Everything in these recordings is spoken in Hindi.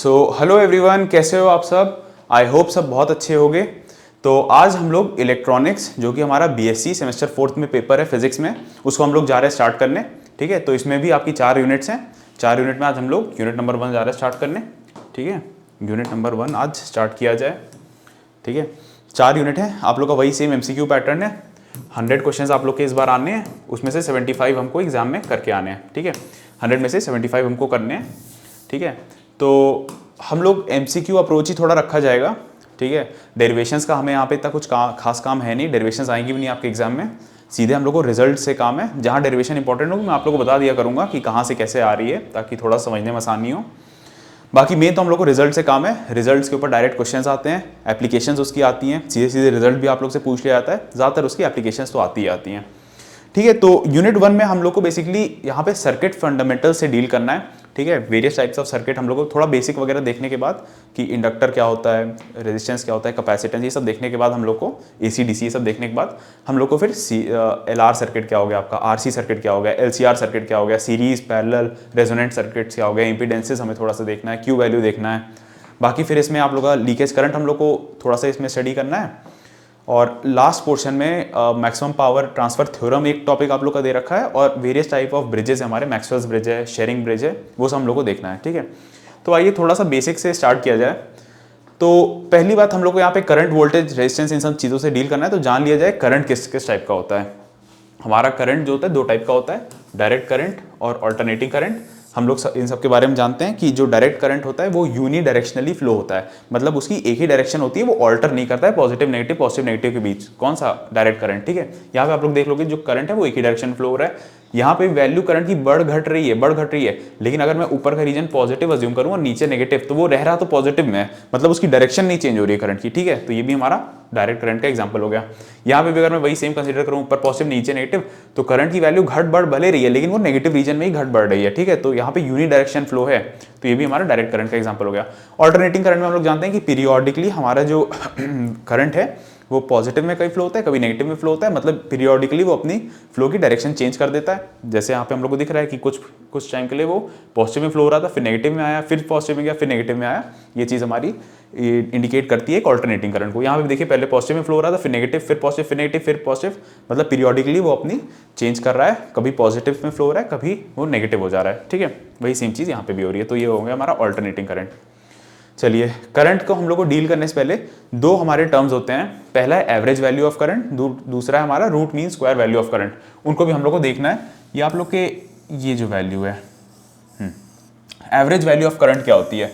हेलो एवरीवन, कैसे हो आप सब। आई होप सब बहुत अच्छे होंगे। तो आज हम लोग इलेक्ट्रॉनिक्स, जो कि हमारा बीएससी सेमेस्टर 4th में पेपर है फिजिक्स में, उसको हम लोग जा रहे हैं स्टार्ट करने। ठीक है, तो इसमें भी आपकी 4 यूनिट्स हैं। 4 यूनिट में आज हम लोग यूनिट नंबर 1 जा रहे हैं स्टार्ट करने। ठीक है, यूनिट नंबर 1 आज स्टार्ट किया जाए। ठीक है, 4 यूनिट है, आप लोग का वही सेम एमसीक्यू पैटर्न है। 100 क्वेश्चंस आप लोग के इस बार आने हैं, उसमें से 75 हमको एग्जाम में करके आने हैं। ठीक है, 100 में से 75 हमको करने हैं। ठीक है, तो हम लोग एमसीक्यू अप्रोच ही थोड़ा रखा जाएगा। ठीक है, डेरिवेशंस का हमें यहाँ पे इतना कुछ खास काम है नहीं, डेरिवेशंस आएंगी भी नहीं आपके एग्जाम में। सीधे हम लोग को रिजल्ट से काम है। जहाँ डेरिवेशन इंपॉर्टेंट होगी मैं आप लोग को बता दिया करूँगा कि कहाँ से कैसे आ रही है, ताकि थोड़ा समझने में आसानी हो। बाकी मेन तो हम लोग को रिजल्ट से काम है। रिजल्ट्स के ऊपर डायरेक्ट क्वेश्चंस आते हैं, एप्लीकेशंस उसकी आती हैं, सीधे सीधे रिजल्ट भी आप लोग से पूछ लिया जाता है। ज़्यादातर उसकी एप्लीकेशंस तो आती ही आती हैं। ठीक है, तो यूनिट 1 में हम लोग को बेसिकली यहाँ पे सर्किट फंडामेंटल से डील करना है। ठीक है, वेरियस टाइप्स ऑफ सर्किट हम लोग को थोड़ा बेसिक वगैरह देखने के बाद कि इंडक्टर क्या होता है, रेजिस्टेंस क्या होता है, कैपेसिटेंस, ये सब देखने के बाद हम लोग को एसी डीसी ये सब देखने के बाद हम लोग को फिर एलआर सर्किट क्या हो गया, आपका आरसी सर्किट क्या हो गया, एलसीआर सर्किट क्या हो गया, सीरीज पैरेलल रेजोनेंट सर्किट्स क्या हो गया, इंपीडेंसेस हमें थोड़ा सा देखना है, क्यू वैल्यू देखना है। बाकी फिर इसमें आप लोग का लीकेज करंट हम लोग को थोड़ा सा इसमें स्टडी करना है। और लास्ट पोर्शन में मैक्सिमम पावर ट्रांसफर थ्योरम एक टॉपिक आप लोग का दे रखा है, और वेरियस टाइप ऑफ ब्रिजेस है हमारे, मैक्सवेल्स ब्रिज है, शेयरिंग ब्रिज है, वो सब हम लोग को देखना है। ठीक है, तो आइए थोड़ा सा बेसिक से स्टार्ट किया जाए। तो पहली बात, हम लोग को यहाँ पे करंट, वोल्टेज, रेजिस्टेंस, इन सब चीज़ों से डील करना है। तो जान लिया जाए करंट किस किस टाइप का होता है। हमारा करंट जो होता है 2 टाइप का होता है, डायरेक्ट करंट और ऑल्टरनेटिंग करंट। हम लोग इन सब के बारे में जानते हैं कि जो डायरेक्ट करंट होता है वो यूनिडायरेक्शनली फ्लो होता है, मतलब उसकी एक ही डायरेक्शन होती है, वो ऑल्टर नहीं करता है पॉजिटिव नेगेटिव के बीच। कौन सा? Direct current. ठीक है, यहाँ पे आप लोग देख लोगे जो करंट है वो एक ही डायरेक्शन फ्लो हो रहा है। यहाँ पे वैल्यू करंट की बढ़ घट रही है, लेकिन अगर मैं ऊपर का रीजन पॉजिटिव अज्यूम करूँ और नीचे नेगेटिव, तो वो रह रहा तो पॉजिटिव में है, मतलब उसकी डायरेक्शन नहीं चेंज हो रही है करंट की। ठीक है, तो ये भी हमारा डायरेक्ट करंट का एग्जांपल हो गया। यहाँ पे भी अगर मैं वही सेम कंसीडर करूँ, ऊपर पॉजिटिव नीचे नेगेटिव, तो करंट की वैल्यू घट बढ़ भले रही है, लेकिन वो नेगेटिव रीजन में ही घट बढ़ रही है। ठीक है, तो यहाँ पे यूनि डायरेक्शन फ्लो है, तो ये भी हमारा डायरेक्ट करंट का एग्जांपल हो गया। ऑल्टरनेटिंग करंट में हम लोग जानते हैं कि पीरियोडिकली हमारा जो करंट है वो पॉजिटिव में कभी फ्लो होता है, कभी नेगेटिव में फ्लो होता है, मतलब पीरियोडिकली वो अपनी फ्लो की डायरेक्शन चेंज कर देता है। जैसे यहाँ पे हम लोग को दिख रहा है कि कुछ टाइम के लिए वो पॉजिटिव में फ्लो हो रहा था, फिर नेगेटिव में आया, फिर पॉजिटिव में गया, फिर नेगेटिव में आया। ये चीज़ हमारी इंडिकेट करती है एक ऑल्टरनेटिंग करंट को। यहाँ पे देखिए, पहले पॉजिटिव में फ्लो हो रहा था, फिर नेगेटिव, फिर पॉजिटिव, फिर नेगेटिव, फिर पॉजिटिव, मतलब पीरियोडिकली वो अपनी चेंज कर रहा है, कभी पॉजिटिव में फ्लो हो रहा है, कभी वो नेगेटिव हो जा रहा है। ठीक है, वही सेम चीज़ यहाँ पे भी हो रही है। तो ये हो गया हमारा ऑल्टरनेटिंग करंट। चलिए, करंट को हम लोग को डील करने से पहले 2 हमारे टर्म्स होते हैं। पहला है एवरेज वैल्यू ऑफ करंट, दूसरा है हमारा root mean square value of current. उनको भी हम लोग को देखना है। ये आप लोग के ये जो वैल्यू है, एवरेज वैल्यू ऑफ करंट क्या होती है।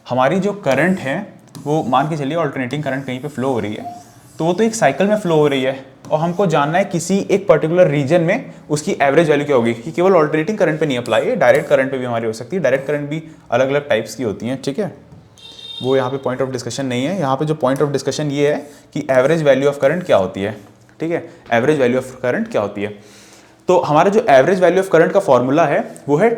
हमारी जो करंट है वो मान के चलिए ऑल्टरनेटिंग करंट कहीं पे फ्लो हो रही है, तो वो तो एक साइकिल में फ्लो हो रही है, और हमको जानना है किसी एक पर्टिकुलर रीजन में उसकी एवरेज वैल्यू क्या होगी। कि केवल ऑल्टरनेटिंग करंट पे नहीं अप्लाई है, डायरेक्ट करंट पे भी हमारी हो सकती है। डायरेक्ट करंट भी अलग अलग टाइप्स की होती हैं। ठीक है, वो यहाँ पे पॉइंट ऑफ डिस्कशन नहीं है। यहाँ पे जो पॉइंट ऑफ डिस्कशन ये है कि एवरेज वैल्यू ऑफ करंट क्या होती है। ठीक है, एवरेज वैल्यू ऑफ करंट क्या होती है। तो हमारा जो एवरेज वैल्यू ऑफ करंट का फॉर्मूला है वो है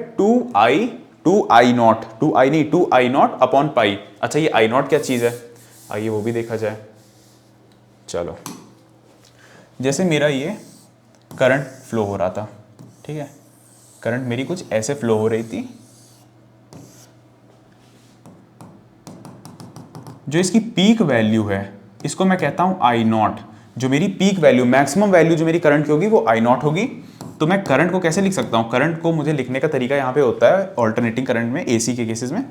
2I नॉट अपॉन पाई। अच्छा, ये I नॉट क्या चीज़ है, आइए वो भी देखा जाए। चलो, जैसे मेरा ये करंट फ्लो हो रहा था, ठीक है, करंट मेरी कुछ ऐसे फ्लो हो रही थी। जो इसकी पीक वैल्यू है इसको मैं कहता हूं I नॉट। जो मेरी पीक वैल्यू, मैक्सिमम वैल्यू जो मेरी करंट की होगी वो I नॉट होगी। तो मैं करंट को कैसे लिख सकता हूं? करंट को मुझे लिखने का तरीका यहाँ पे होता है ऑल्टरनेटिंग करंट में, AC के केसेस में,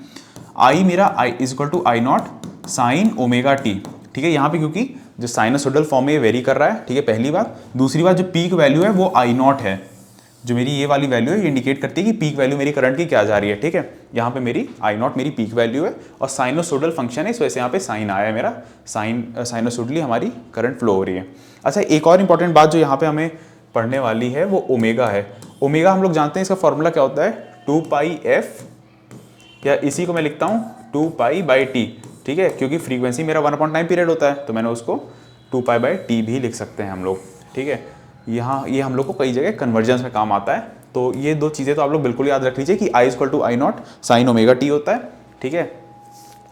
I मेरा is equal to I naught sine omega T. ठीक है, यहाँ पे क्योंकि जो साइनोसोडल फॉर्म में ये वेरी कर रहा है। ठीक है, पहली बात। दूसरी बात, जो पीक वैल्यू है वो I नॉट है। जो मेरी ये वाली वैल्यू है ये इंडिकेट करती है कि पीक वैल्यू मेरी करंट की क्या जा रही है। ठीक है, यहाँ पे मेरी I नॉट मेरी पीक वैल्यू है, और साइनोसोडल फंक्शन है, इस वजह से यहाँ पे साइन आया है मेरा। साइनोसोडली हमारी करंट फ्लो हो रही है। अच्छा, एक और इंपॉर्टेंट बात जो यहाँ पे हमें पढ़ने वाली है वो ओमेगा है। ओमेगा हम लोग जानते हैं इसका फॉर्मूला क्या होता है, 2πf, या इसी को मैं लिखता हूँ 2π/t। ठीक है, क्योंकि फ्रीक्वेंसी मेरा 1/टाइम पीरियड होता है, तो मैंने उसको 2π/t भी लिख सकते हैं हम लोग। ठीक है, यहाँ ये हम लोग को कई जगह कन्वर्जेंस में काम आता है। तो ये 2 चीज़ें तो आप लोग बिल्कुल याद रख लीजिए कि I equal to I naught sine omega T होता है। ठीक है,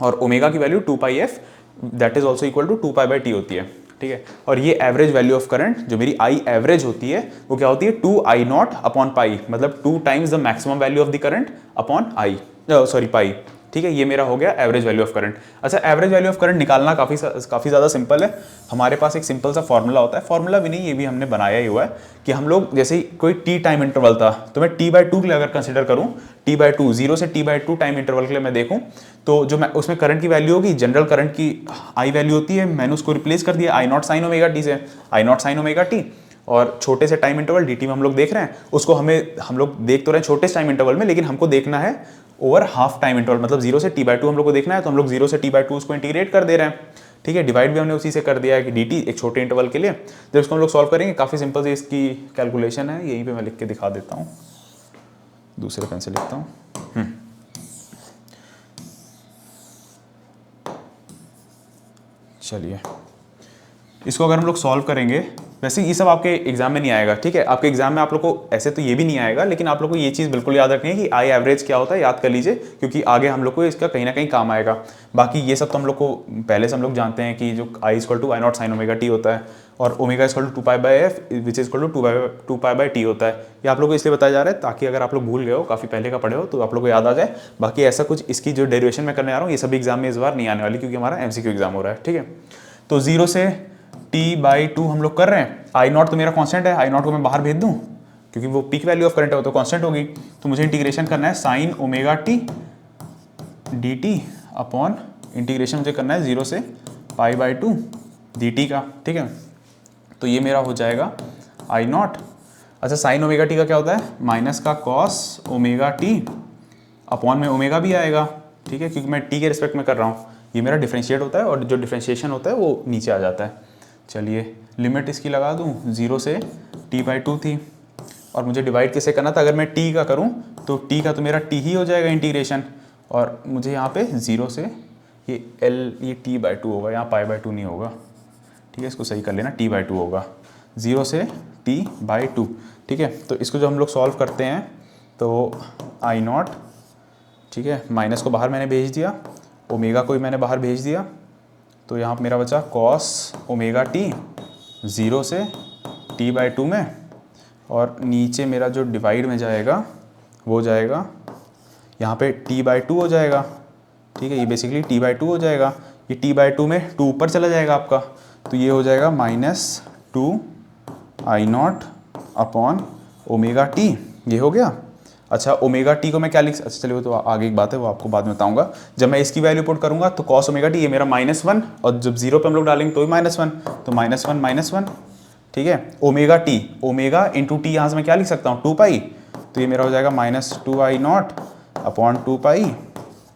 और ओमेगा की value 2πf that is also equal to 2π/t होती है। ठीक है, और ये एवरेज वैल्यू ऑफ करंट जो मेरी I एवरेज होती है वो क्या होती है, 2I नॉट अपॉन पाई, मतलब 2 times the maximum value of the current upon pi. ठीक है, ये मेरा हो गया एवरेज वैल्यू ऑफ करंट। अच्छा, एवरेज वैल्यू ऑफ करंट निकालना काफ़ी ज़्यादा सिंपल है। हमारे पास एक सिंपल सा फॉर्मूला होता है, फॉर्मूला भी नहीं, ये भी हमने बनाया ही हुआ है कि हम लोग जैसे ही कोई टी टाइम इंटरवल था, तो मैं t/2 के लिए अगर कंसिडर करूँ, t/2 0 से t/2 टाइम इंटरवल के लिए मैं देखूँ, तो जो मैं उसमें करंट की वैल्यू होगी, जनरल करंट की आई वैल्यू होती है, मैंने उसको रिप्लेस कर दिया I0 sin ओमेगा टी से, I0 sin ओमेगा टी, और छोटे से टाइम इंटरवल dt में हम लोग देख रहे हैं, उसको हम लोग देख तो रहे हैं छोटे टाइम इंटरवल में, लेकिन हमको देखना है ओवर हाफ टाइम इंटरवल, मतलब 0 से t/2 हम लोग को देखना है, तो हम लोग 0 से t/2 उसको इंटीग्रेट कर दे रहे हैं। ठीक है, डिवाइड भी हमने उसी से कर दिया है कि dt एक छोटे इंटरवल के लिए। जब इसको हम लोग सॉल्व करेंगे, काफ़ी सिंपल से इसकी कैलकुलेशन है, यहीं पे मैं लिख के दिखा देता हूँ, दूसरे पेन से लिखता हूँ। चलिए, इसको अगर हम लोग सॉल्व करेंगे, वैसे ये सब आपके एग्जाम में नहीं आएगा, ठीक है, आपके एग्जाम में आप लोग को ऐसे तो ये भी नहीं आएगा, लेकिन आप लोग को ये चीज़ बिल्कुल याद रखनी है कि आई एवरेज क्या होता है, याद कर लीजिए, क्योंकि आगे हम लोग को इसका कहीं ना कहीं काम आएगा। बाकी ये सब तो हम लोग को पहले से हम लोग जानते हैं कि जो I = I0 sin omega T होता है, और omega = 2π/f which is = 2π/t होता है। ये आप लोग को इसलिए बताया जा रहा है ताकि अगर आप लोग भूल गए हो, काफ़ी पहले का पढ़े हो, तो आप लोग को याद आ जाए। बाकी ऐसा कुछ इसकी जो डेरिवेशन में करने आ रहा हूँ, ये सभी एग्जाम में इस बार नहीं आने वाली, क्योंकि हमारा MCQ एग्जाम हो रहा है। ठीक है, तो 0 से t/2 हम लोग कर रहे हैं। I0 तो मेरा कांस्टेंट है, I0 को मैं बाहर भेज दूं, क्योंकि वो पीक वैल्यू ऑफ करंट है, तो कांस्टेंट होगी। तो मुझे इंटीग्रेशन करना है sin omega T dt upon integration मुझे करना है 0 से π/2 dt का। ठीक है, तो ये मेरा हो जाएगा I0। अच्छा, sin ओमेगा टी का क्या होता है, माइनस का cos ओमेगा टी अपॉन में ओमेगा भी आएगा। ठीक है, क्योंकि मैं t के रिस्पेक्ट में कर रहा हूँ, ये मेरा डिफ्रेंशिएट होता है, और जो डिफ्रेंशिएशन होता है वो नीचे आ जाता है। चलिए, लिमिट इसकी लगा दूँ, 0 से t/2 थी, और मुझे डिवाइड किससे करना था, अगर मैं t का करूँ तो t का तो मेरा t ही हो जाएगा इंटीग्रेशन, और मुझे यहाँ पे 0 से ये ये t/2 होगा, यहाँ π/2 नहीं होगा। ठीक है, इसको सही कर लेना, t/2 होगा, 0 से t/2। ठीक है, तो इसको जो हम लोग सॉल्व करते हैं, तो I0, ठीक है, माइनस को बाहर मैंने भेज दिया, ओमेगा को भी मैंने बाहर भेज दिया, तो यहाँ पर मेरा बचा cos ओमेगा टी 0 से t/2 में, और नीचे मेरा जो डिवाइड में जाएगा वो जाएगा यहाँ पे t/2 हो जाएगा। ठीक है, ये बेसिकली t/2 हो जाएगा, ये t/2 में 2 ऊपर चला जाएगा आपका, तो ये हो जाएगा -2 I0 अपॉन ओमेगा टी, ये हो गया। अच्छा, ओमेगा टी को मैं क्या लिख, अच्छा चलिए वो तो आगे एक बात है, वो आपको बाद में बताऊंगा। जब मैं इसकी वैल्यू पुट करूंगा तो cos ओमेगा टी ये मेरा -1, और जब 0 पे हम लोग डालेंगे तो भी -1, तो -1 ठीक है, omega T, omega into T, यहाँ से मैं क्या लिख सकता हूँ, 2π, तो ये मेरा हो जाएगा -2 I0 अपॉन 2π,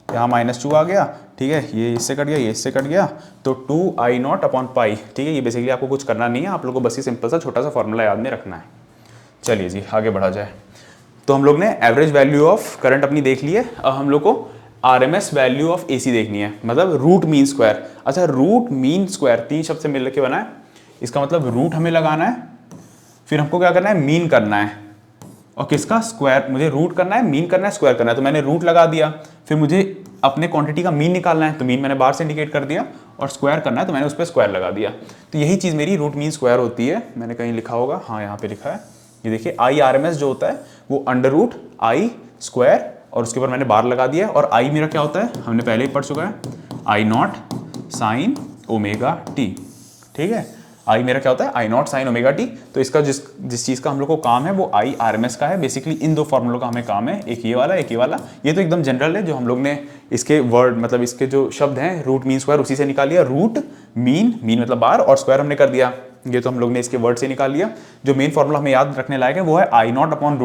यहाँ -2 आ गया। ठीक है, ये इससे कट गया, ये इससे कट गया, तो 2 I0 अपॉन पाई। ठीक है, ये बेसिकली आपको कुछ करना नहीं है, आप लोगों को बस ये सिंपल सा छोटा सा फॉर्मूला याद में रखना है। चलिए जी, आगे बढ़ा जाए। तो हम लोग ने एवरेज वैल्यू ऑफ करंट अपनी देख ली है, अब हम लोग को RMS वैल्यू ऑफ AC देखनी है, मतलब रूट मीन स्क्वायर। अच्छा, रूट मीन स्क्वायर 3 शब्द से मिल के बना है, इसका मतलब रूट हमें लगाना है, फिर हमको क्या करना है, मीन करना है, और किसका, स्क्वायर। मुझे रूट करना है, मीन करना है, स्क्वायर करना है, तो मैंने रूट लगा दिया, फिर मुझे अपने क्वांटिटी का मीन निकालना है, तो मीन मैंने बाहर से इंडिकेट कर दिया, और स्क्वायर करना है तो मैंने उस पर स्क्वायर लगा दिया। तो यही चीज़ मेरी रूट मीन स्क्वायर होती है। मैंने कहीं लिखा होगा, हाँ यहाँ पे लिखा है, ये देखिए, IRMS जो होता है वो √I², और उसके ऊपर मैंने बार लगा दिया, और I मेरा क्या होता है, हमने पहले ही पढ़ चुका है, I0 sin ओमेगा टी। ठीक है, I मेरा क्या होता है, I0 sin ओमेगा टी। तो इसका जिस चीज़ का हम लोग को काम है वो IRMS का है। बेसिकली इन दो फॉर्मूलों का हमें काम है, एक ये वाला, एक ये वाला। ये तो एकदम जनरल है, जो हम लोग ने इसके वर्ड, मतलब इसके जो शब्द हैं, रूट मीन स्क्वायर, उसी से निकाल लिया। रूट मीन, मीन मतलब बार, और स्क्वायर हमने कर दिया, ये तो हम लोग ने इसके वर्ड से निकाल लिया। जो मेन फॉर्मूला हमें याद रखने लायक है वो है I0 अपॉन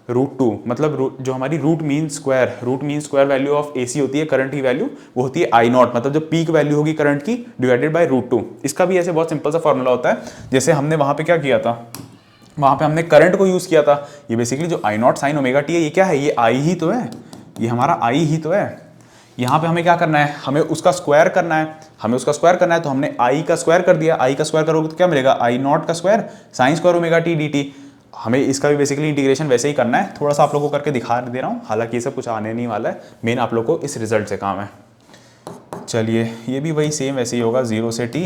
√2, मतलब जो हमारी root mean square value of AC होती है, करंट की वैल्यू, वो होती है I0, मतलब जो पीक वैल्यू होगी करंट की, डिवाइडेड बाय √2। इसका भी ऐसे बहुत सिंपल सा फॉर्मूला होता है, जैसे हमने वहां पे क्या किया था, वहां पे हमने करंट को यूज किया था। ये बेसिकली जो I0 sin ओमेगा टी है, ये क्या है, ये I ही तो है, ये हमारा I ही तो है। यहाँ पे हमें क्या करना है, हमें उसका स्क्वायर करना है, तो हमने I का स्क्वायर कर दिया। I का स्क्वायर करोगे तो क्या मिलेगा, I0 का square sin square omega T dt। हमें इसका भी बेसिकली इंटीग्रेशन वैसे ही करना है, थोड़ा सा आप लोगों को करके दिखा दे रहा हूँ, हालांकि ये सब कुछ आने नहीं वाला है, मेन आप लोग को इस रिजल्ट से काम है। चलिए, ये भी वही सेम वैसे ही होगा, 0 से t,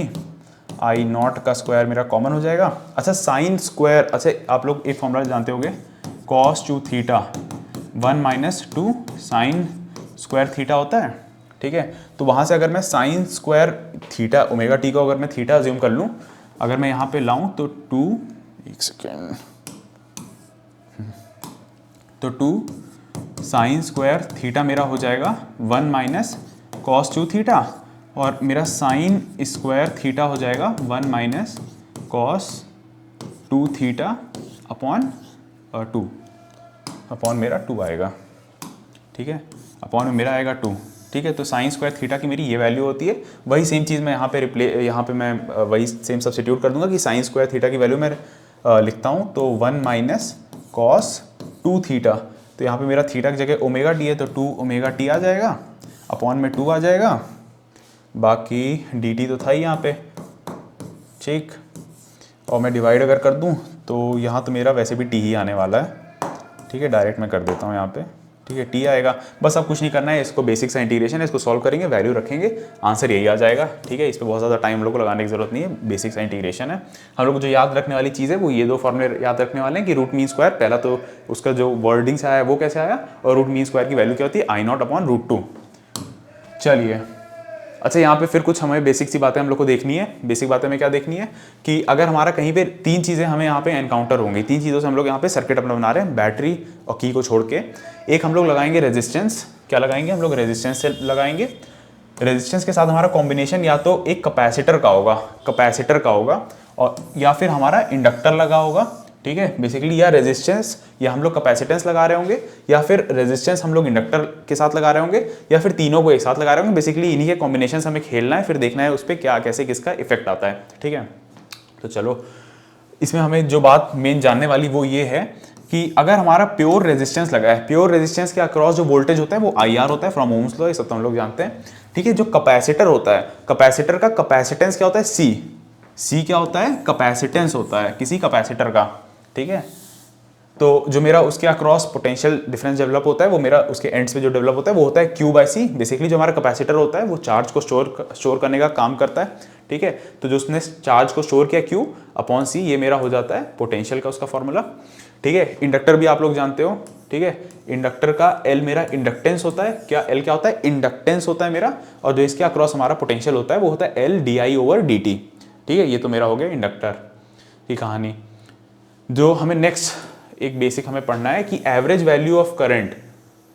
I0 का स्क्वायर मेरा कॉमन हो जाएगा। अच्छा, साइन स्क्वायर, अच्छा आप लोग एक फॉर्मूला जानते होंगे, cos 2 theta 1 - 2 sin square theta होता है, ठीक है। तो वहाँ से अगर मैं sine square theta omega T को अगर मैं थीटा अज्यूम कर लूँ, अगर मैं यहाँ पे लाऊँ तो 2 साइन स्क्वायर थीटा मेरा हो जाएगा 1 माइनस कॉस 2 थीटा, और मेरा साइन स्क्वायर थीटा हो जाएगा 1 minus cos 2 theta upon 2 upon मेरा 2 आएगा, ठीक है, अपॉन में मेरा आएगा 2, ठीक है। तो साइन स्क्वायर थीटा की मेरी ये वैल्यू होती है। वही सेम चीज़ मैं यहाँ पे मैं वही सेम सब्स्टिट्यूट कर दूंगा कि साइन स्क्वायर थीटा की वैल्यू मैं लिखता हूँ तो 1 माइनस कॉस 2 थीटा, तो यहाँ पे मेरा थीटा की जगह ओमेगा टी है तो 2 ओमेगा टी आ जाएगा, अपॉन में 2 आ जाएगा, बाकी डी टी तो था ही यहाँ पे, ठीक। और मैं डिवाइड अगर कर दूँ तो यहाँ तो मेरा वैसे भी टी ही आने वाला है, ठीक है। डायरेक्ट मैं कर देता हूँ यहाँ पे, ठीक है, टी आएगा। बस अब कुछ नहीं करना है, इसको बेसिक सा इंटीग्रेशन है, इसको सॉल्व करेंगे, वैल्यू रखेंगे, आंसर यही आ जाएगा, ठीक है। इस पर बहुत ज़्यादा टाइम हम लोग को लगाने की जरूरत नहीं है, बेसिक सा इंटीग्रेशन है। हम लोग को जो याद रखने वाली चीज़ है वो ये 2 फॉर्मूले याद रखने वाले हैं कि रूट मीन स्क्वायर, पहला तो उसका जो वर्डिंग से आया वो कैसे आया, और रूट मीन स्क्वायर की वैल्यू क्या होती है, I0 अपॉन √2। चलिए, अच्छा यहाँ पे फिर कुछ हमें बेसिक सी बातें हम लोग को देखनी है। बेसिक बातें में क्या देखनी है कि अगर हमारा कहीं पे 3 चीज़ें हमें यहाँ पे एनकाउंटर होंगी, 3 चीज़ों से हम लोग यहाँ पे सर्किट अपना बना रहे हैं, बैटरी और की को छोड़ के। एक हम लोग लगाएंगे रेजिस्टेंस, क्या लगाएंगे हम लोग, रेजिस्टेंस से लगाएंगे। रेजिस्टेंस के साथ हमारा कॉम्बिनेशन या तो एक कैपेसिटर का होगा और या फिर हमारा इंडक्टर लगा होगा, ठीक है, बेसिकली, या रेजिस्टेंस या हम लोग कैपेसिटेंस लगा रहे होंगे, या फिर रेजिस्टेंस हम लोग इंडक्टर के साथ लगा रहे होंगे, या फिर तीनों को एक साथ लगा रहे होंगे। बेसिकली इन्हीं के कॉम्बिनेशन हमें खेलना है, फिर देखना है उस पर क्या कैसे किसका इफेक्ट आता है, ठीक है। तो चलो, इसमें हमें जो बात मेन जानने वाली वो ये है कि अगर हमारा प्योर रेजिस्टेंस लगा है, प्योर रेजिस्टेंस के अक्रॉस जो वोल्टेज होता है वो IR होता है फ्रॉम ओम्स लॉ, ये सब तो हम लोग जानते हैं, ठीक है। जो कैपेसिटर होता है, कैपेसिटर का कैपेसिटेंस क्या होता है, C क्या होता है, कैपेसिटेंस होता है किसी कैपेसिटर का, ठीक है। तो जो मेरा उसके अक्रॉस पोटेंशियल डिफरेंस डेवलप होता है वो मेरा उसके एंड्स पे जो डेवलप होता है वो होता है Q/C। बेसिकली जो हमारा कैपेसिटर होता है वो चार्ज को स्टोर करने का काम करता है, ठीक है। तो जो उसने चार्ज को स्टोर किया Q/C, ये मेरा हो जाता है पोटेंशियल का उसका फॉर्मूला, ठीक है। इंडक्टर भी आप लोग जानते हो, ठीक है। इंडक्टर का L मेरा इंडक्टेंस होता है, क्या L क्या होता है, इंडक्टेंस होता है मेरा, और जो इसके अक्रॉस हमारा पोटेंशियल होता है वो होता है LdI/dt, ठीक है। ये तो मेरा हो गया इंडक्टर की कहानी। जो हमें नेक्स्ट एक बेसिक हमें पढ़ना है कि एवरेज वैल्यू ऑफ करंट,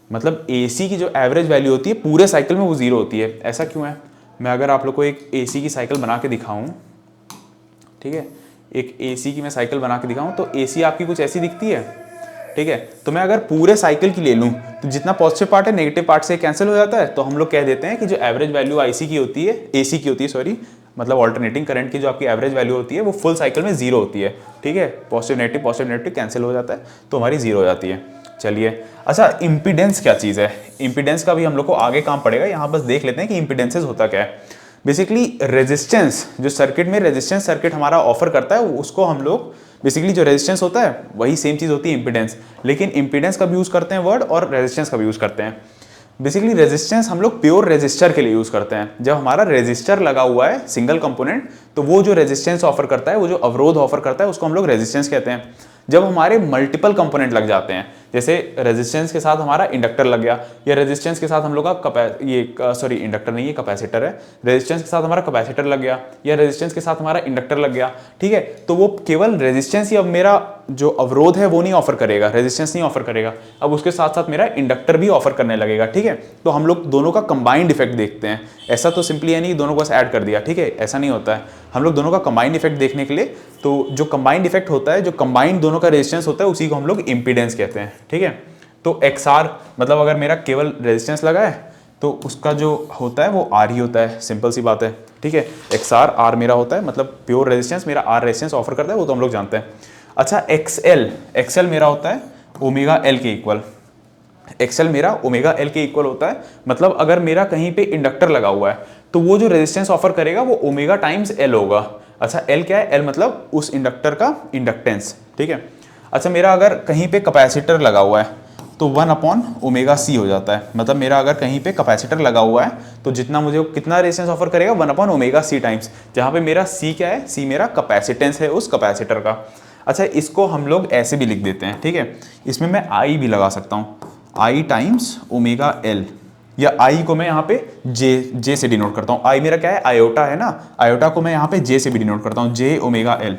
मतलब AC की जो एवरेज वैल्यू होती है पूरे साइकिल में वो 0 होती है। ऐसा क्यों है, मैं अगर आप लोग को एक AC की साइकिल बना के दिखाऊं, ठीक है, एक AC की मैं साइकिल बना के दिखाऊं तो AC आपकी कुछ ऐसी दिखती है, ठीक है। तो मैं अगर पूरे साइकिल की ले लूं तो जितना पॉजिटिव पार्ट है नेगेटिव पार्ट से कैंसिल हो जाता है, तो हम लोग कह देते हैं कि जो एवरेज वैल्यू IC की होती है, AC की होती है, सॉरी, मतलब ऑल्टरनेटिंग करंट की जो आपकी एवरेज वैल्यू होती है वो फुल साइकिल में 0 होती है, ठीक है। पॉजिटिव नेगेटिव कैंसिल हो जाता है तो हमारी 0 हो जाती है। चलिए, अच्छा, इंपीडेंस क्या चीज़ है, इंपीडेंस का भी हम लोग को आगे काम पड़ेगा। यहाँ बस देख लेते हैं कि इंपीडेंसेस होता क्या है। बेसिकली रेजिस्टेंस, जो सर्किट में रेजिस्टेंस सर्किट हमारा ऑफर करता है उसको हम लोग, बेसिकली जो रेजिस्टेंस होता है वही सेम चीज़ होती है इंपीडेंस, लेकिन इंपीडेंस का भी यूज़ करते हैं वर्ड और रेजिस्टेंस का भी यूज़ करते हैं। बेसिकली रेजिस्टेंस हम लोग प्योर रेजिस्टर के लिए यूज़ करते हैं। जब हमारा रेजिस्टर लगा हुआ है सिंगल कंपोनेंट, तो वो जो रेजिस्टेंस ऑफर करता है, वो जो अवरोध ऑफर करता है, उसको हम लोग रेजिस्टेंस कहते हैं। जब हमारे मल्टीपल कंपोनेंट लग जाते हैं, जैसे रेजिस्टेंस के साथ हमारा इंडक्टर लग गया, या रेजिस्टेंस के साथ हम लोग का इंडक्टर नहीं है, कैपेसिटर है, रेजिस्टेंस के साथ हमारा कैपेसिटर लग गया, या रेजिस्टेंस के साथ हमारा इंडक्टर लग गया, ठीक है। तो वो केवल रेजिस्टेंस ही अब मेरा जो अवरोध है वो नहीं ऑफर करेगा, रेजिस्टेंस नहीं ऑफर करेगा, अब उसके साथ साथ मेरा इंडक्टर भी ऑफर करने लगेगा, ठीक है। तो हम लोग दोनों का कंबाइंड इफेक्ट देखते हैं। ऐसा तो सिंपली है नहीं दोनों को बस ऐड कर दिया, ठीक है, ऐसा नहीं होता है। हम लोग दोनों का कंबाइंड इफेक्ट देखने के लिए, तो जो कंबाइंड इफेक्ट होता है, जो कंबाइंड दोनों का रेजिस्टेंस होता है, उसी को हम लोग इंपीडेंस कहते हैं, ठीक है। तो XR मतलब अगर मेरा केवल रेजिस्टेंस लगा है तो उसका जो होता है वो R ही होता है, सिंपल सी बात है, ठीक है। XR R मेरा होता है, मतलब प्योर रेजिस्टेंस मेरा R रेजिस्टेंस ऑफर करता है, वो तो हम लोग जानते हैं। अच्छा, XL मेरा होता है ओमेगा L के इक्वल, XL मेरा ओमेगा L के इक्वल होता है। मतलब अगर मेरा कहीं पे इंडक्टर लगा हुआ है तो वो जो रेजिस्टेंस ऑफर करेगा वो ओमेगा टाइम्स L होगा। अच्छा, L क्या है, L मतलब उस इंडक्टर का इंडक्टेंस, ठीक है। अच्छा, मेरा अगर कहीं पे कैपेसिटर लगा हुआ है तो 1/ωc हो जाता है। मतलब मेरा अगर कहीं पे कैपेसिटर लगा हुआ है तो जितना मुझे कितना रेजिस्टेंस ऑफर करेगा 1/ωc टाइम्स, जहाँ पे मेरा C क्या है, C मेरा कैपेसिटेंस है उस कैपेसिटर का। अच्छा, इसको हम लोग ऐसे भी लिख देते हैं, ठीक है। इसमें मैं I भी लगा सकता हूँ, I टाइम्स ओमेगा L, या आई को मैं यहाँ पे जे से डिनोट करता हूँ। आई मेरा क्या है, आयोटा है ना, आयोटा को मैं यहाँ पे जे से भी डिनोट करता हूँ, जे ओमेगा एल।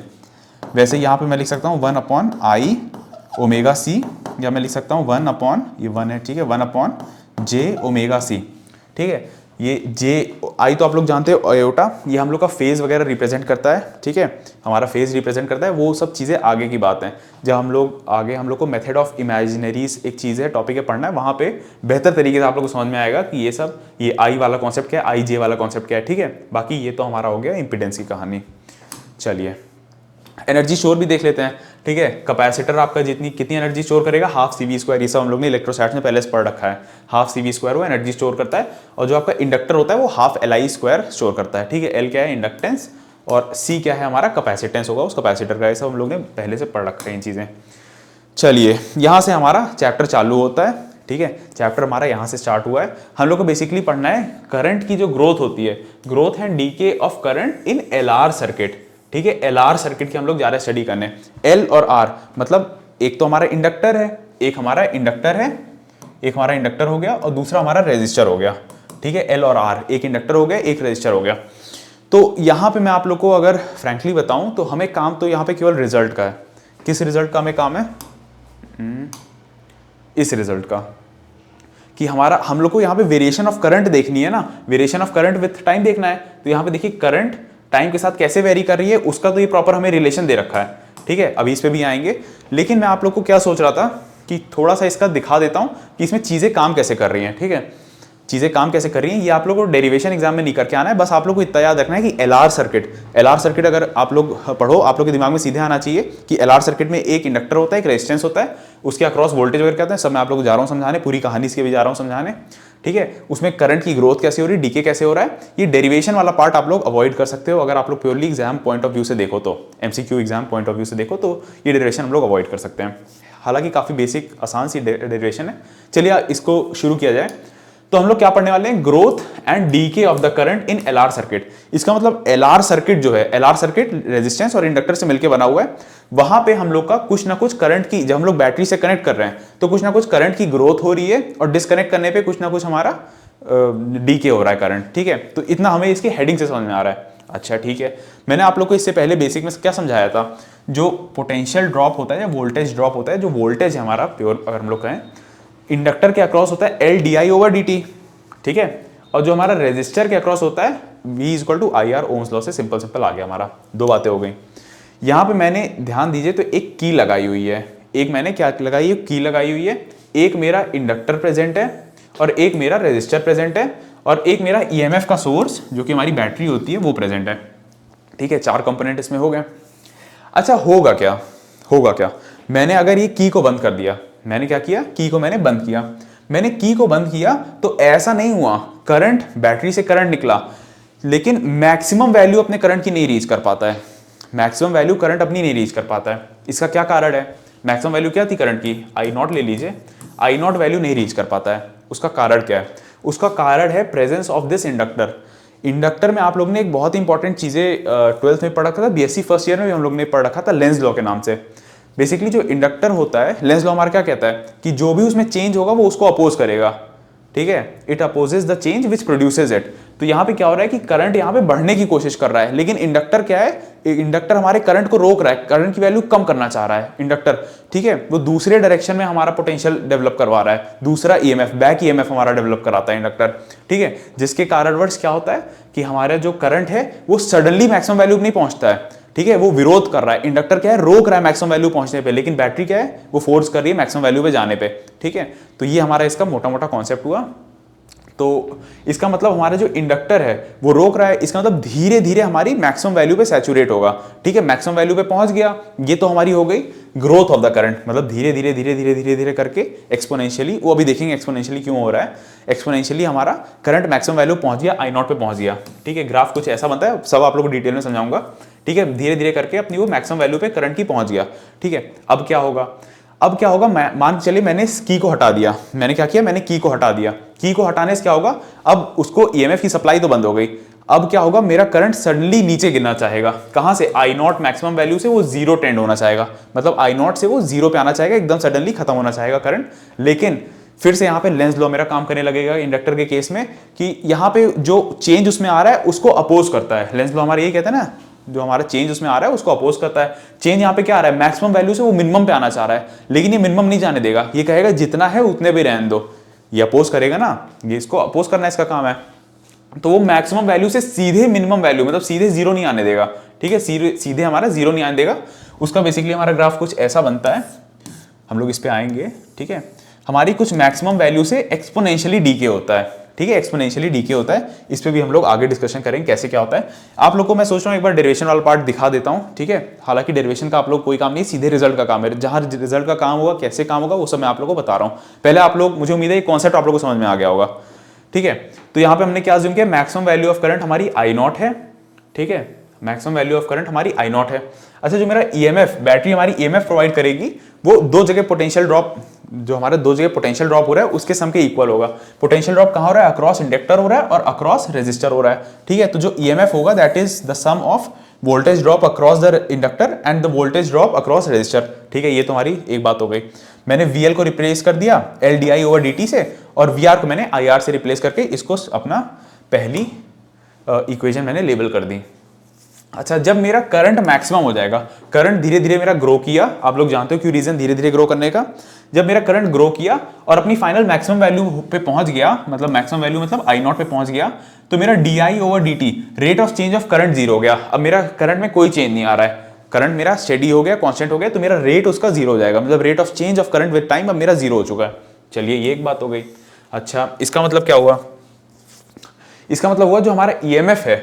वैसे यहाँ पे मैं लिख सकता हूँ 1/i ओमेगा सी, या मैं लिख सकता हूँ 1 ये 1 है, ठीक है, 1/j ओमेगा सी, ठीक है। ये जे आई तो आप लोग जानते हो, आयोटा ये हम लोग का फेज वगैरह रिप्रेजेंट करता है, ठीक है, हमारा फेज रिप्रेजेंट करता है। वो सब चीज़ें आगे की बात है, जब हम लोग को मेथड ऑफ इमेजिनरीज एक चीज़ है, टॉपिक है पढ़ना है, वहाँ पे बेहतर तरीके से आप लोग को समझ में आएगा कि ये आई वाला कॉन्सेप्ट क्या है, आई जे वाला कॉन्सेप्ट क्या है, ठीक है। बाकी ये तो हमारा हो गया इंपिडेंस की कहानी। चलिए एनर्जी स्टोर भी देख लेते हैं, ठीक है। कैपेसिटर आपका कितनी एनर्जी स्टोर करेगा, हाफ सी वी स्क्वायर, ये सब हम लोग ने इलेक्ट्रोस्टैट्स में पहले से पढ़ रखा है। हाफ सी वी स्क्वायर वो एनर्जी स्टोर करता है, और जो आपका इंडक्टर होता है वो half L I square store करता है, ठीक है। एल क्या है, इंडक्टेंस, और सी क्या है, हमारा कैपेसिटेंस होगा उस कैपेसिटर का। ये सब हम लोग ने पहले से पढ़ रखा है इन चीज़ें। चलिए यहाँ से हमारा चैप्टर चालू होता है, ठीक है। चैप्टर हमारा यहाँ से स्टार्ट हुआ है। हम लोग को बेसिकली पढ़ना है करंट की जो ग्रोथ होती है, growth and DK of current in L R circuit, ठीक है। एल आर सर्किट की हम लोग जा रहे हैं स्टडी करने। एल और आर मतलब एक तो हमारा इंडक्टर है, एक हमारा इंडक्टर हो गया, और दूसरा हमारा रेजिस्टर हो गया, ठीक है। एल और आर, एक इंडक्टर हो गया, एक रेजिस्टर हो गया। तो यहाँ पे मैं आप लोग को अगर फ्रैंकली बताऊं तो हमें काम तो यहाँ पे केवल रिजल्ट का है। किस रिजल्ट का हमें काम है, इस रिजल्ट का, कि हम लोग को यहाँ पे वेरिएशन ऑफ करंट देखनी है ना, variation of current with time देखना है। तो यहाँ पे देखिए करंट टाइम के साथ कैसे वेरी कर रही है, उसका तो ये प्रॉपर हमें रिलेशन दे रखा है, ठीक है। अभी इस पे भी आएंगे, लेकिन मैं आप लोग को क्या सोच रहा था कि थोड़ा सा इसका दिखा देता हूं कि इसमें चीजें काम कैसे कर रही हैं, ठीक है। चीजें काम कैसे कर रही हैं ये आप लोग को डेरिवेशन एग्जाम में नहीं करके आना है, बस आप लोग को इतना याद रखना है कि एलआर सर्किट अगर आप लोग पढ़ो, आप लोग के दिमाग में सीधे आना चाहिए कि एलआर सर्किट में एक इंडक्टर होता है, एक रेजिस्टेंस होता है, उसके अक्रॉस वोल्टेज वगैरह कहते हैं, सब मैं आप लोग को जा रहा हूँ समझाने, पूरी कहानी इसके भी जा रहा हूँ समझाने, ठीक है। उसमें करंट की ग्रोथ कैसे हो रही है, डीके कैसे हो रहा है, ये डेरिवेशन वाला पार्ट आप लोग अवॉइड कर सकते हो अगर आप लोग purely exam point of view से देखो, तो MCQ exam point of view से देखो तो ये डेरिवेशन हम लोग अवॉइड कर सकते हैं। हालांकि काफी बेसिक आसान सी डेरिवेशन है। चलिए इसको शुरू किया जाए। तो हम लोग क्या पढ़ने वाले हैं, growth and DK of the current in LR circuit. इसका मतलब एलआर सर्किट जो है, एलआर सर्किट रेजिस्टेंस और इंडक्टर से मिलकर बना हुआ है, वहां पे हम लोग का कुछ ना कुछ करंट की, जब हम लोग बैटरी से कनेक्ट कर रहे हैं तो कुछ ना कुछ करंट की ग्रोथ हो रही है, और डिस्कनेक्ट करने पे कुछ ना कुछ हमारा डीके हो रहा है करंट, ठीक है। तो इतना हमें इसकी हेडिंग से समझ में आ रहा है। अच्छा ठीक है, मैंने आप लोग को इससे पहले बेसिक में क्या समझाया था, जो पोटेंशियल ड्रॉप होता है या वोल्टेज ड्रॉप होता है, जो वोल्टेज है हमारा प्योर अगर हम लोग कहें इंडक्टर के अक्रॉस होता है L D I over D T, ठीक है। और जो हमारा रेजिस्टर के अक्रॉस होता है V equal to I R, Ohm's law से सिंपल आ गया हमारा। दो बातें हो गई। यहाँ पे मैंने ध्यान दीजिए तो एक की लगाई हुई है, एक मैंने क्या लगाई है, की लगाई हुई है। एक मेरा इंडक्टर प्रेजेंट है और एक मेरा रेजिस्टर प्रेजेंट है और एक मेरा ईएमएफ का सोर्स जो कि हमारी बैटरी होती है वो प्रेजेंट है, ठीक है। चार कंपोनेंट इसमें हो गए। अच्छा होगा क्या, मैंने अगर ये की को बंद कर दिया, मैंने क्या किया, की को मैंने बंद किया, मैंने की को बंद किया तो ऐसा नहीं हुआ करंट, बैटरी से करंट निकला लेकिन मैक्सिमम वैल्यू अपने करंट की नहीं रीच कर पाता है, मैक्सिमम वैल्यू करंट अपनी नहीं रीच कर पाता है। इसका क्या कारण है, मैक्सिमम वैल्यू क्या थी करंट की, आई नॉट ले लीजिए, आई नॉट वैल्यू नहीं रीच कर पाता है। उसका कारण क्या है, उसका कारण है presence of this inductor. Inductor में आप लोग ने एक बहुत इंपॉर्टेंट चीजें 12th में पढ़ रखा था, बीएससी फर्स्ट ईयर में भी हम लोग ने पढ़ रखा था, लेंज लॉ के नाम से। बेसिकली जो इंडक्टर होता है, लेंज लॉ हमारा क्या कहता है कि जो भी उसमें चेंज होगा वो उसको अपोज करेगा, ठीक है। It opposes the change which produces it. तो यहाँ पे क्या हो रहा है कि करंट यहाँ पे बढ़ने की कोशिश कर रहा है, लेकिन इंडक्टर क्या है, इंडक्टर हमारे करंट को रोक रहा है, करंट की वैल्यू कम करना चाह रहा है इंडक्टर, ठीक है। वो दूसरे डायरेक्शन में हमारा पोटेंशियल डेवलप करवा रहा है, दूसरा ईएमएफ, बैक ईएमएफ हमारा डेवलप कराता है इंडक्टर, ठीक है। जिसके कारणवश क्या होता है कि हमारा जो करंट है वो सडनली मैक्सिमम वैल्यू नहीं पहुंचता है, ठीक है। वो विरोध कर रहा है, इंडक्टर क्या है, रोक रहा है मैक्सिमम वैल्यू पहुंचने पे, लेकिन बैटरी क्या है, वो फोर्स कर रही है मैक्सिमम वैल्यू पे जाने पे, ठीक है। तो ये हमारा इसका मोटा मोटा कॉन्सेप्ट हुआ। तो इसका मतलब हमारा जो इंडक्टर है वो रोक रहा है, इसका मतलब धीरे धीरे हमारी मैक्सिमम वैल्यू पे सैचुरेट होगा, ठीक है। मैक्सिमम वैल्यू पे पहुंच गया, ये तो हमारी हो गई ग्रोथ ऑफ द करंट, मतलब धीरे धीरे धीरे धीरे धीरे धीरे करके एक्सपोनेंशियली, वो अभी देखेंगे एक्सपोनेंशियली क्यों हो रहा है। एक्सपोनेंशियली हमारा करंट मैक्सिमम वैल्यू पहुंच गया, आई नॉट पे पहुंच गया, ठीक है। ग्राफ कुछ ऐसा बनता है, सब आप लोग को डिटेल में समझाऊंगा, ठीक है। धीरे धीरे करके अपनी वो मैक्सिमम वैल्यू पे करंट की पहुंच गया, ठीक है। अब क्या होगा, मान चलिए मैंने इस की को हटा दिया, मैंने क्या किया, मैंने की को हटा दिया। की को हटाने से क्या होगा, अब उसको ईएमएफ की सप्लाई तो बंद हो गई, अब क्या होगा, मेरा करंट सडनली नीचे गिरना चाहेगा, कहां से, आई नॉट मैक्सिमम वैल्यू से वो जीरो टेंड होना चाहेगा, मतलब आई नॉट से वो जीरो पे आना चाहेगा, एकदम सडनली खत्म होना चाहेगा करंट। लेकिन फिर से यहाँ पे लेंस लॉ मेरा काम करने लगेगा इंडक्टर के केस में कि यहाँ पे जो चेंज उसमें आ रहा है उसको अपोज करता है। लेंस लॉ हमारा यही कहता है ना, जो हमारा चेंज उसमें आ रहा है उसको अपोज करता है। चेंज यहाँ पे क्या आ रहा है, मैक्सिमम वैल्यू से वो मिनिमम पे आना चाह रहा है, लेकिन ये मिनिमम नहीं जाने देगा, ये कहेगा जितना है उतने भी रहने दो। ये अपोज करेगा ना, ये इसको अपोज करना इसका काम है। तो वो मैक्सिमम वैल्यू से सीधे मिनिमम वैल्यू, मतलब सीधे जीरो नहीं आने देगा, ठीक है, सीधे हमारा जीरो नहीं आने देगा। उसका बेसिकली हमारा ग्राफ कुछ ऐसा बनता है, हम लोग इस पे आएंगे, ठीक है। हमारी कुछ मैक्सिमम वैल्यू से एक्सपोनेंशियली डीके होता है, ठीक है, एक्सपोनेंशियली डीके होता है। इस पे भी हम लोग आगे डिस्कशन करेंगे कैसे क्या होता है। आप लोग को मैं सोच रहा हूँ एक बार डेरिवेशन वाला पार्ट दिखा देता हूँ, ठीक है। हालांकि डेरिवेशन का आप लोग कोई काम नहीं, सीधे रिजल्ट का काम है। जहां रिजल्ट का काम होगा, कैसे काम होगा, वो सब मैं आप लोग को बता रहा हूँ। पहले आप लोग, मुझे उम्मीद है ये कॉन्सेप्ट आप लोग को समझ में आ गया होगा, ठीक है। तो यहाँ पे हमने क्या अज्यूम किया, मैक्सिमम वैल्यू ऑफ करंट हमारी I0 है, ठीक है, मैक्सिमम वैल्यू ऑफ करंट हमारी I0 है। अच्छा, जो मेरा EMF, बैटरी हमारी EMF प्रोवाइड करेगी, वो दो जगह पोटेंशियल ड्रॉप, जो हमारे दो जगह पोटेंशियल ड्रॉप हो रहा है उसके सम के इक्वल होगा। पोटेंशियल ड्रॉप कहाँ हो रहा है, अक्रॉस इंडक्टर हो रहा है और अक्रॉस रेजिस्टर हो रहा है, ठीक है। तो जो EMF होगा that is the sum of voltage drop across the inductor and the voltage drop across resistor, ठीक है। ये तुम्हारी एक बात हो गई। मैंने VL को रिप्लेस कर दिया LdI/dt से, और VR को मैंने IR से रिप्लेस करके इसको अपना पहली इक्वेशन मैंने लेबल कर दी। अच्छा, जब मेरा करंट मैक्सिमम हो जाएगा, करंट धीरे धीरे मेरा ग्रो किया, आप लोग जानते हो क्यों रीजन धीरे धीरे ग्रो करने का। जब मेरा करंट ग्रो किया और अपनी फाइनल मैक्सिमम वैल्यू पे पहुंच गया, मतलब मैक्सिमम वैल्यू मतलब I0 पे पहुंच गया, तो मेरा DI/dt, rate of change of current zero हो गया। अब मेरा करंट में कोई चेंज नहीं आ रहा है, करंट मेरा स्टेडी हो गया, कांस्टेंट हो गया, तो मेरा रेट उसका जीरो हो जाएगा, मतलब rate of change of current with time अब मेरा जीरो हो चुका है। चलिए, ये एक बात हो गई। अच्छा, इसका मतलब क्या हुआ, इसका मतलब हुआ जो हमारा EMF है,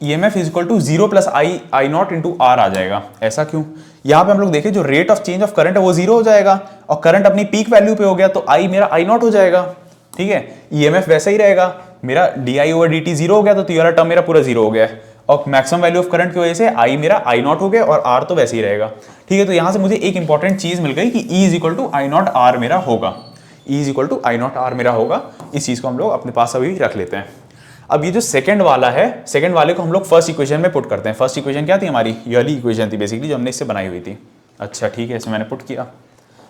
EMF is equal to 0 plus I0 into R आ जाएगा। ऐसा क्यों, यहाँ पे हम लोग देखें जो rate of change of current है वो जीरो हो जाएगा, और करंट अपनी पीक वैल्यू पे हो गया तो I मेरा I0 हो जाएगा, ठीक है। EMF वैसा ही रहेगा, मेरा DI/dt जीरो हो गया तो ये वाला टर्म मेरा पूरा जीरो हो गया है, और मैक्सिमम वैल्यू ऑफ करंट की वजह से I मेरा I0 हो गया और R तो वैसे ही रहेगा, ठीक है। तो यहाँ से मुझे एक इंपॉर्टेंट चीज मिल गई कि E is equal to I0 R मेरा होगा, E is equal to I0 R मेरा होगा। इस चीज को हम लोग अपने पास अभी रख लेते हैं। अब ये जो सेकंड वाला है, सेकंड वाले को हम लोग फर्स्ट इक्वेशन में पुट करते हैं। फर्स्ट इक्वेशन क्या थी हमारी, ये वाली इक्वेशन थी बेसिकली जो हमने इससे बनाई हुई थी। अच्छा, ठीक है, इसमें मैंने पुट किया,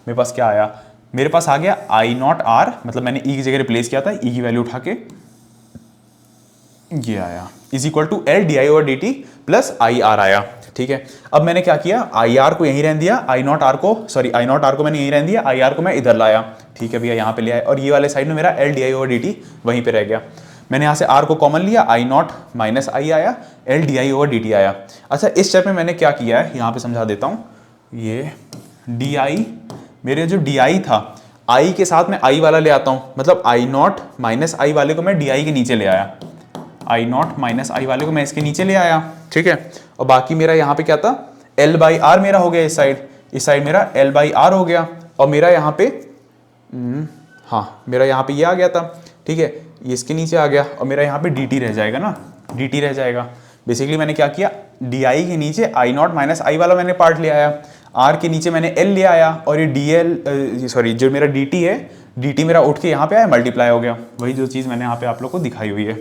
मेरे पास क्या आया, मेरे पास आ गया I0 R, मतलब मैंने E की जगह रिप्लेस किया था, E की वैल्यू उठा के ये आया, is equal to LdI/dt plus IR आया, ठीक है। अब मैंने क्या किया, IR को यहीं रहने दिया, I0 R को मैंने यहीं रहने दिया, IR को मैं इधर लाया, ठीक है भैया, यहाँ पे ले आया, और ये वाले साइड में मेरा LdI/dt वहीं पे रह गया। मैंने यहाँ से R को कॉमन लिया, I0 माइनस I आया, LdI/dt आया। अच्छा, इस स्टेप में मैंने क्या किया है, यहाँ पे समझा देता हूँ। ये DI, मेरे जो DI था, I के साथ मैं I वाला ले आता हूँ, मतलब I0 माइनस I वाले को मैं DI के नीचे ले आया, I0 माइनस I वाले को मैं इसके नीचे ले आया, ठीक है। और बाकी मेरा यहाँ पे क्या था, L/R मेरा हो गया, इस साइड मेरा L/R हो गया, और मेरा यहाँ पे हाँ, मेरा यहाँ पे ये आ गया था, ठीक है, ये इसके नीचे आ गया, और मेरा यहाँ पे dt रह जाएगा ना, dt रह जाएगा। बेसिकली मैंने क्या किया, DI के नीचे I0 माइनस I वाला मैंने पार्ट ले आया, R के नीचे मैंने L ले आया, और ये जो मेरा dt है, dt मेरा उठ के यहाँ पे आया, मल्टीप्लाई हो गया, वही जो चीज़ मैंने यहाँ पे आप लोग को दिखाई हुई है,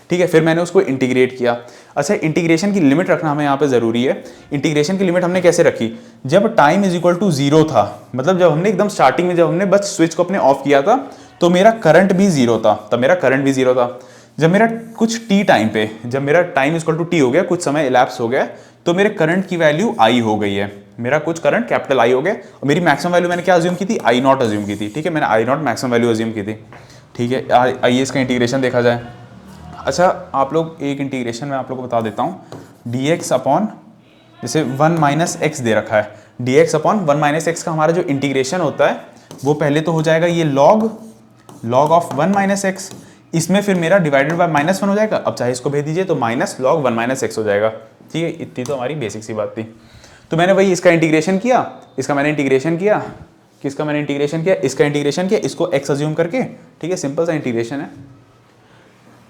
ठीक है। फिर मैंने उसको इंटीग्रेट किया। अच्छा, इंटीग्रेशन की लिमिट रखना हमें यहाँ पे ज़रूरी है। इंटीग्रेशन की लिमिट हमने कैसे रखी, जब time is equal to zero था, मतलब जब हमने एकदम स्टार्टिंग में, जब हमने बस स्विच को अपने ऑफ किया था, तो मेरा करंट भी जीरो था, तब मेरा करंट भी जीरो था। जब मेरा कुछ t टाइम पे, जब मेरा टाइम इक्वल टू t हो गया, कुछ समय इलैप्स हो गया, तो मेरे करंट की वैल्यू I हो गई है, मेरा कुछ करंट कैपिटल I हो गया, और मेरी मैक्सिमम वैल्यू मैंने क्या अज्यूम की थी, I0 अज्यूम की थी, ठीक है, मैंने I0 मैक्सिमम वैल्यू अज्यूम की थी, ठीक है। आइए इसका इंटीग्रेशन देखा जाए। अच्छा, आप लोग एक इंटीग्रेशन में आप लोग को बता देता हूँ, dx अपॉन, जैसे 1 माइनस एक्स दे रखा है, dx अपॉन 1 माइनस एक्स का हमारा जो इंटीग्रेशन होता है वो पहले तो हो जाएगा ये log ऑफ 1 माइनस एक्स, इसमें फिर मेरा डिवाइडेड बाय -1 हो जाएगा, अब चाहे इसको भेज दीजिए तो माइनस log 1 माइनस एक्स हो जाएगा, ठीक है। इतनी तो हमारी बेसिक सी बात थी। तो मैंने वही इसका इंटीग्रेशन किया, इसका मैंने इंटीग्रेशन किया, किसका मैंने इंटीग्रेशन किया, इसका इंटीग्रेशन किया, इसको x अज्यूम करके, ठीक है, सिंपल सा इंटीग्रेशन है।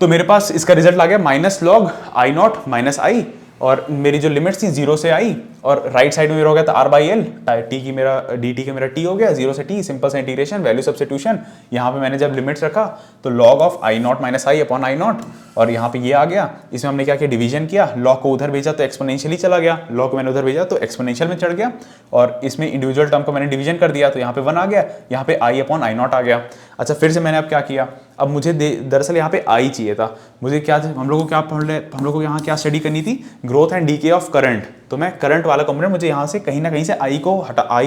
तो मेरे पास इसका रिजल्ट आ गया minus log I0 minus I, और मेरी जो लिमिट्स थी 0 से I, और राइट साइड में मेरा हो गया था आर बाई एल, टी की मेरा डी टी का मेरा टी हो गया, 0 से टी, सिंपल सा इंटीग्रेशन, वैल्यू सब्स्टिट्यूशन। यहाँ पे मैंने जब लिमिट्स रखा तो log of I not minus I upon I not, और यहाँ पे ये आ गया। इसमें हमने क्या किया, डिवीजन किया, लॉग को उधर भेजा तो एक्सपोनेंशियली चला गया, लॉग को मैंने उधर भेजा तो एक्सपोनेंशियल में चढ़ गया, और इसमें इंडिविजुअल टर्म को मैंने डिवीजन कर दिया तो यहाँ पे 1 आ गया, यहाँ पे आई अपॉन आई नॉट आ गया। अच्छा फिर से मैंने अब क्या किया, अब मुझे दरअसल यहाँ पे आई चाहिए था, मुझे क्या, हम लोगों को यहाँ क्या स्टडी करनी थी, growth and DK of current. तो मैं करंट वाला कंपोनेंट मुझे यहाँ से कहीं ना कहीं से आई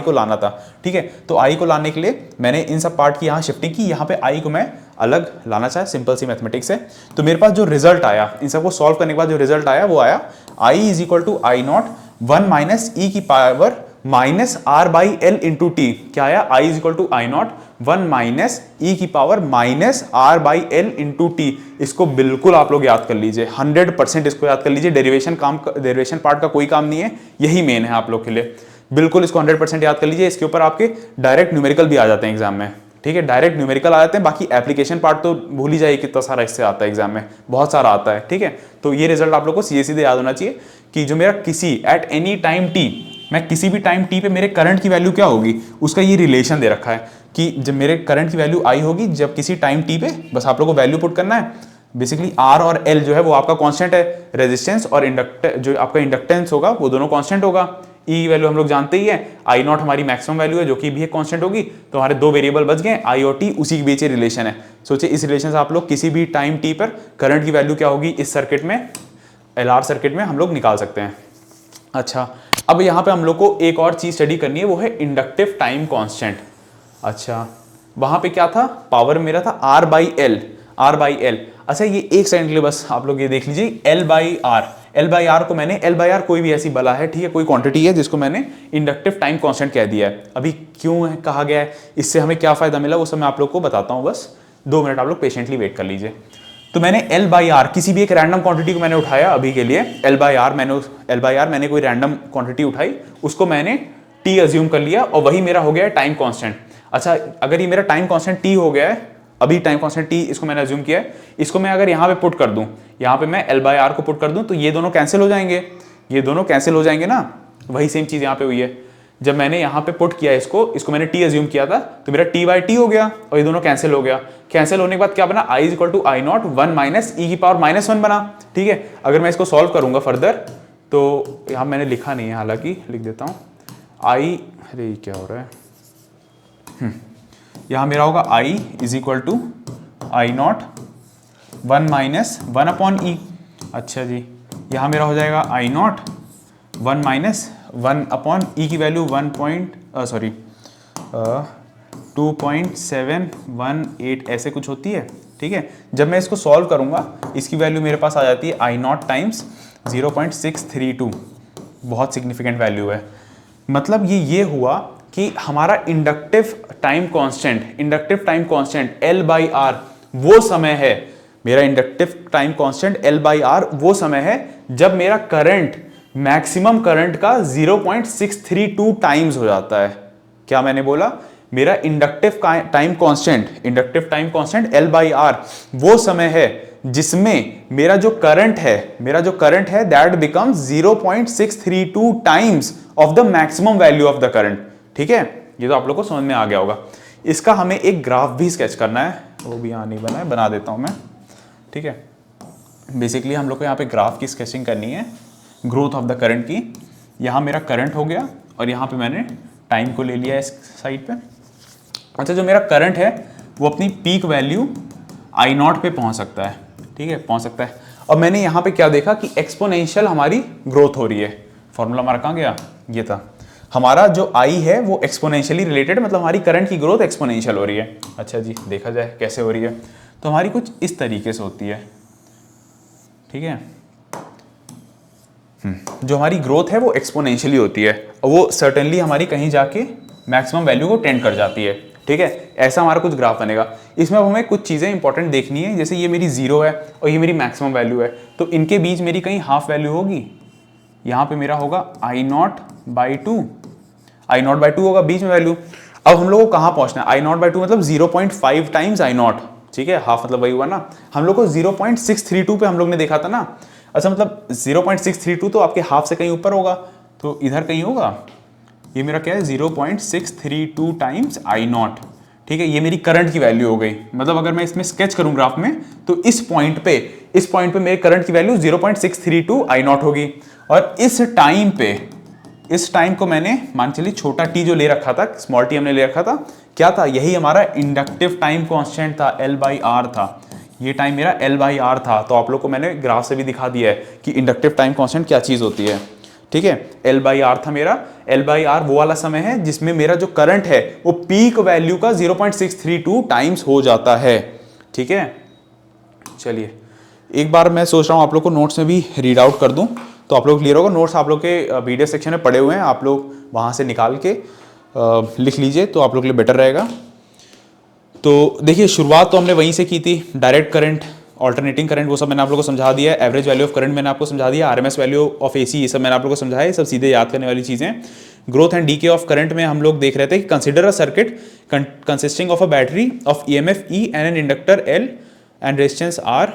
को लाना था, ठीक है। तो आई को लाने के लिए मैंने इन सब पार्ट की यहाँ शिफ्टिंग की, यहाँ पे आई को मैं अलग लाना चाहे सिंपल सी मैथमेटिक्स है। तो मेरे पास जो रिजल्ट आया, इन सबको सॉल्व करने के बाद जो रिजल्ट आया वो आया I is equal to I naught 1 minus e की power minus R by L into t. क्या आया, I is equal to I naught 1 minus e की power minus R by L into t. इसको बिल्कुल आप लोग याद कर लीजिए, 100% इसको याद कर लीजिए। डेरिवेशन पार्ट का कोई काम नहीं है, यही मेन है आप लोग के लिए। बिल्कुल इसको 100% याद कर लीजिए। इसके ऊपर आपके डायरेक्ट न्यूमेरिकल भी आ जाते हैं एग्जाम में, ठीक है, डायरेक्ट न्यूमेरिकल आ जाते हैं। बाकी एप्लीकेशन पार्ट तो भूल ही जाइए, कितना सारा इससे आता है एग्जाम में, बहुत सारा आता है, ठीक है। तो ये रिजल्ट आप लोग को सीधे सीधे याद होना चाहिए कि जो मेरा किसी एट एनी टाइम टी, मैं किसी भी टाइम टी पे मेरे करंट की वैल्यू क्या होगी, उसका ये रिलेशन दे रखा है कि जब मेरे करंट की वैल्यू आई होगी जब किसी टाइम टी पे, बस आप लोग को वैल्यू पुट करना है। बेसिकली आर और एल जो है वो आपका कांस्टेंट है, रेजिस्टेंस और जो आपका इंडक्टेंस होगा वो दोनों कांस्टेंट होगा। ई वैल्यू हम लोग जानते ही है, आई नॉट हमारी मैक्सिमम वैल्यू है जो कि भी एक कांस्टेंट होगी। तो हमारे दो वेरिएबल बच गए, आई और टी, उसी के बीच ये रिलेशन है। सोचिए इस रिलेशन से आप लोग किसी भी टाइम टी पर करंट की वैल्यू क्या होगी इस सर्किट में, एलआर सर्किट में हम लोग निकाल सकते हैं। अच्छा अब यहाँ पे हम लोग को एक और चीज स्टडी करनी है, वो है इंडक्टिव टाइम कांस्टेंट। अच्छा वहां पे क्या था, पावर मेरा था R by L, R by L. अच्छा ये एक सेकंड के लिए बस आप लोग ये देख लीजिए, L by R, L by R को मैंने, एल बाई आर कोई भी ऐसी बला है, ठीक है, कोई क्वांटिटी है जिसको मैंने इंडक्टिव टाइम कांस्टेंट कह दिया है। अभी क्यों कहा गया है, इससे हमें क्या फायदा मिला वो सब मैं आप लोग को बताता हूँ, बस 2 मिनट आप लोग पेशेंटली वेट कर लीजिए। तो मैंने एल बाई आर किसी भी एक रैंडम क्वांटिटी को मैंने उठाया अभी के लिए, एल बाई आर मैंने कोई रैंडम क्वांटिटी उठाई, उसको मैंने टी अज्यूम कर लिया और वही मेरा हो गया टाइम कांस्टेंट। अच्छा अगर ये मेरा टाइम कांस्टेंट टी हो गया है, अभी टाइम कांस्टेंट टी इसको मैंने अज्यूम किया है, इसको मैं अगर यहाँ पे पुट कर दूं, यहाँ पे मैं एल बाई आर को पुट कर दूं तो ये दोनों कैंसिल हो जाएंगे, ये दोनों कैंसिल हो जाएंगे ना। वही सेम चीज यहाँ पे हुई है, जब मैंने यहाँ पे पुट किया इसको मैंने टी अज्यूम किया था तो मेरा टी बाई टी हो गया और ये दोनों कैंसिल हो गया। कैंसिल होने के बाद क्या बना, I is equal to I naught 1 minus e की पावर -1 बना, ठीक है। अगर मैं इसको सॉल्व करूंगा फर्दर तो यहाँ मैंने लिखा नहीं है, हालांकि लिख देता हूँ आई, अरे क्या हो रहा है, यहाँ मेरा होगा I is equal to I naught 1 minus 1 upon e. अच्छा जी यहाँ मेरा हो जाएगा I naught 1 minus 1 upon e की वैल्यू 2.718 ऐसे कुछ होती है, ठीक है। जब मैं इसको सॉल्व करूंगा इसकी वैल्यू मेरे पास आ जाती है आई नॉट टाइम्स 0.632, बहुत सिग्निफिकेंट वैल्यू है। मतलब ये हुआ कि हमारा inductive time constant L by R वो समय है, मेरा inductive time constant L by R वो समय है जब मेरा करंट मैक्सिमम करंट का 0.632 टाइम्स हो जाता है। क्या मैंने बोला, मेरा inductive time constant L by R वो समय है जिसमें मेरा जो करंट है that becomes 0.632 times of the maximum value of the current, ठीक है। ये तो आप लोग को समझ में आ गया होगा। इसका हमें एक ग्राफ भी स्केच करना है, वो भी यहाँ नहीं बना है, बना देता हूं मैं, ठीक है। बेसिकली हम लोग को यहाँ पे ग्राफ की स्केचिंग करनी है ग्रोथ ऑफ द करंट की। यहाँ मेरा करंट हो गया और यहाँ पे मैंने टाइम को ले लिया इस साइड पे। अच्छा जो मेरा करंट है वो अपनी पीक वैल्यू आई नॉट पे पहुँच सकता है, ठीक है, पहुँच सकता है। और मैंने यहाँ पे क्या देखा कि एक्सपोनेंशियल हमारी ग्रोथ हो रही है। फॉर्मूला हमारा कहाँ गया, ये था हमारा, जो आई है वो एक्सपोनेंशियली रिलेटेड, मतलब हमारी करंट की ग्रोथ एक्सपोनेंशियल हो रही है। अच्छा जी देखा जाए कैसे हो रही है, तो हमारी कुछ इस तरीके से होती है, ठीक है। जो हमारी ग्रोथ है वो एक्सपोनेंशियली होती है और वो सर्टेनली हमारी कहीं जाके मैक्सिमम वैल्यू को टेंड कर जाती है, ठीक है। ऐसा हमारा कुछ ग्राफ बनेगा। इसमें अब हमें कुछ चीज़ें इंपॉर्टेंट देखनी है, जैसे ये मेरी 0 है और ये मेरी मैक्सिमम वैल्यू है, तो इनके बीच मेरी कहीं हाफ वैल्यू होगी। यहाँ पे मेरा होगा आई नॉट बाई टू होगा बीच में वैल्यू। अब हम लोग को कहाँ पहुँचना है, आई नॉट बाई टू मतलब 0.5 टाइम्स आई नॉट, ठीक है, हाफ मतलब वही हुआ ना। हम लोग को 0.632 पे हम लोग ने देखा था ना। अच्छा मतलब 0.632 तो आपके हाफ से कहीं ऊपर होगा, तो इधर कहीं होगा, ये मेरा क्या है 0.632 टाइम्स आई नॉट, ठीक है, ये मेरी करंट की वैल्यू हो गई। मतलब अगर मैं इसमें स्केच करूं ग्राफ में तो इस पॉइंट पे मेरे करंट की वैल्यू 0.632 आई नॉट होगी। और इस टाइम को मैंने मान चलिए छोटा टी जो ले रखा था, स्मॉल टी हमने ले रखा था, क्या था, यही हमारा इंडक्टिव टाइम कांस्टेंट था, L/R था। ये टाइम मेरा L/R था। तो आप लोग को मैंने ग्राफ से भी दिखा दिया है कि इंडक्टिव टाइम कांस्टेंट क्या चीज होती है, ठीक है। L/R था मेरा। L/R वो वाला समय है जिसमें मेरा जो करंट है वो पीक वैल्यू का 0.632 टाइम्स हो जाता है, ठीक है। चलिए एक बार मैं सोच रहा हूँ आप लोग को नोट्स में भी रीड आउट कर दूं तो आप लोग क्लियर होगा। नोट्स आप लोग के वीडियो सेक्शन में पड़े हुए हैं, आप लोग वहाँ से निकाल के लिख लीजिए तो आप लोग के लिए बेटर रहेगा। तो देखिए शुरुआत तो हमने वहीं से की थी, डायरेक्ट करंट, ऑल्टरनेटिंग करंट, वो सब मैंने आप लोगों को समझा दिया है। एवरेज वैल्यू ऑफ करंट मैंने आपको समझा दिया, आरएमएस वैल्यू ऑफ एसी, ये सब मैंने आप लोगों को समझाया, ये सब सीधे याद करने वाली चीज़ें। Growth and DK of current में हम लोग देख रहे थे कि consider a circuit consisting of a battery of EMF E and an inductor L and resistance R,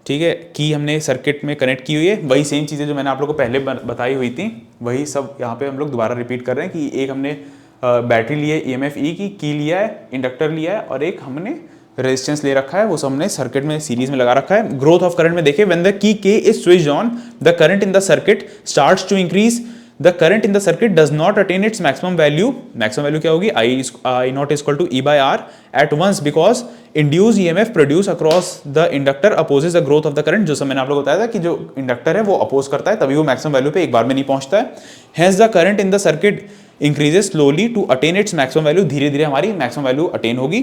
ठीक है, की हमने सर्किट में कनेक्ट की हुई है। वही सेम चीज़ें जो मैंने आप लोग को पहले बताई हुई थी वही सब यहाँ पे हम लोग दोबारा रिपीट कर रहे हैं कि एक हमने बैटरी ली है ईएमएफ ई की लिया है, इंडक्टर लिया है, और एक हमने रेजिस्टेंस ले रखा है, वो सब हमने सर्किट में सीरीज में लगा रखा है। ग्रोथ ऑफ करंट में देखिए व्हेन द की के is switched on the current in the circuit starts to increase, the current in the circuit does not attain its maximum value. Maximum value क्या होगी, I naught is equal to E by R at once because induce EMF produce across the inductor opposes the growth of the current. जो सब मैंने आप लोग को बताया था कि जो इंडक्टर है वो अपोज करता है, तभी वो मैक्सिमम वैल्यू पे एक बार में नहीं पहुंचता है। Hence the current in the circuit increases slowly to attain its maximum value, धीरे धीरे हमारी मैक्सिमम वैल्यू अटेन होगी।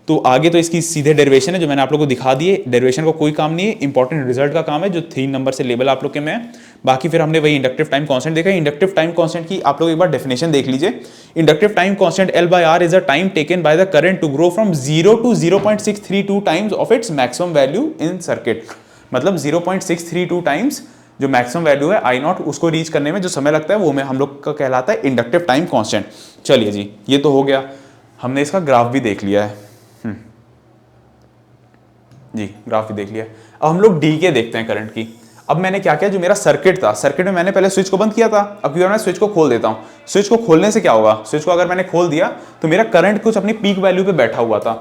तो आगे तो इसकी सीधे डेरिवेशन है जो मैंने आप लोगों को दिखा दिए। डेरिवेशन को कोई काम नहीं है, इंपॉर्टेंट रिजल्ट का काम है जो 3 नंबर से लेवल आप लोग के में है। बाकी फिर हमने वही इंडक्टिव टाइम कांस्टेंट देखा। इंडक्टिव टाइम कांस्टेंट की आप लोग एक बार डेफिनेशन देख लीजिए। Inductive time constant L/R is a time taken by the current to grow from 0 to 0.632 times of its maximum value in circuit. मतलब 0.632 टाइम्स जो मैक्सिमम वैल्यू है आई नॉट, उसको रीच करने में जो समय लगता है वो में हम लोग का कहलाता है इंडक्टिव टाइम कांस्टेंट। चलिए जी, ये तो हो गया, हमने इसका ग्राफ भी देख लिया है जी, ग्राफ भी देख लिया। अब हम लोग डी के देखते हैं करंट की। अब मैंने क्या किया, जो मेरा सर्किट था, सर्किट में मैंने पहले स्विच को बंद किया था, अब मैं स्विच को खोल देता हूं। स्विच को खोलने से क्या होगा, स्विच को अगर मैंने खोल दिया तो मेरा करंट कुछ अपनी पीक वैल्यू पे बैठा हुआ था।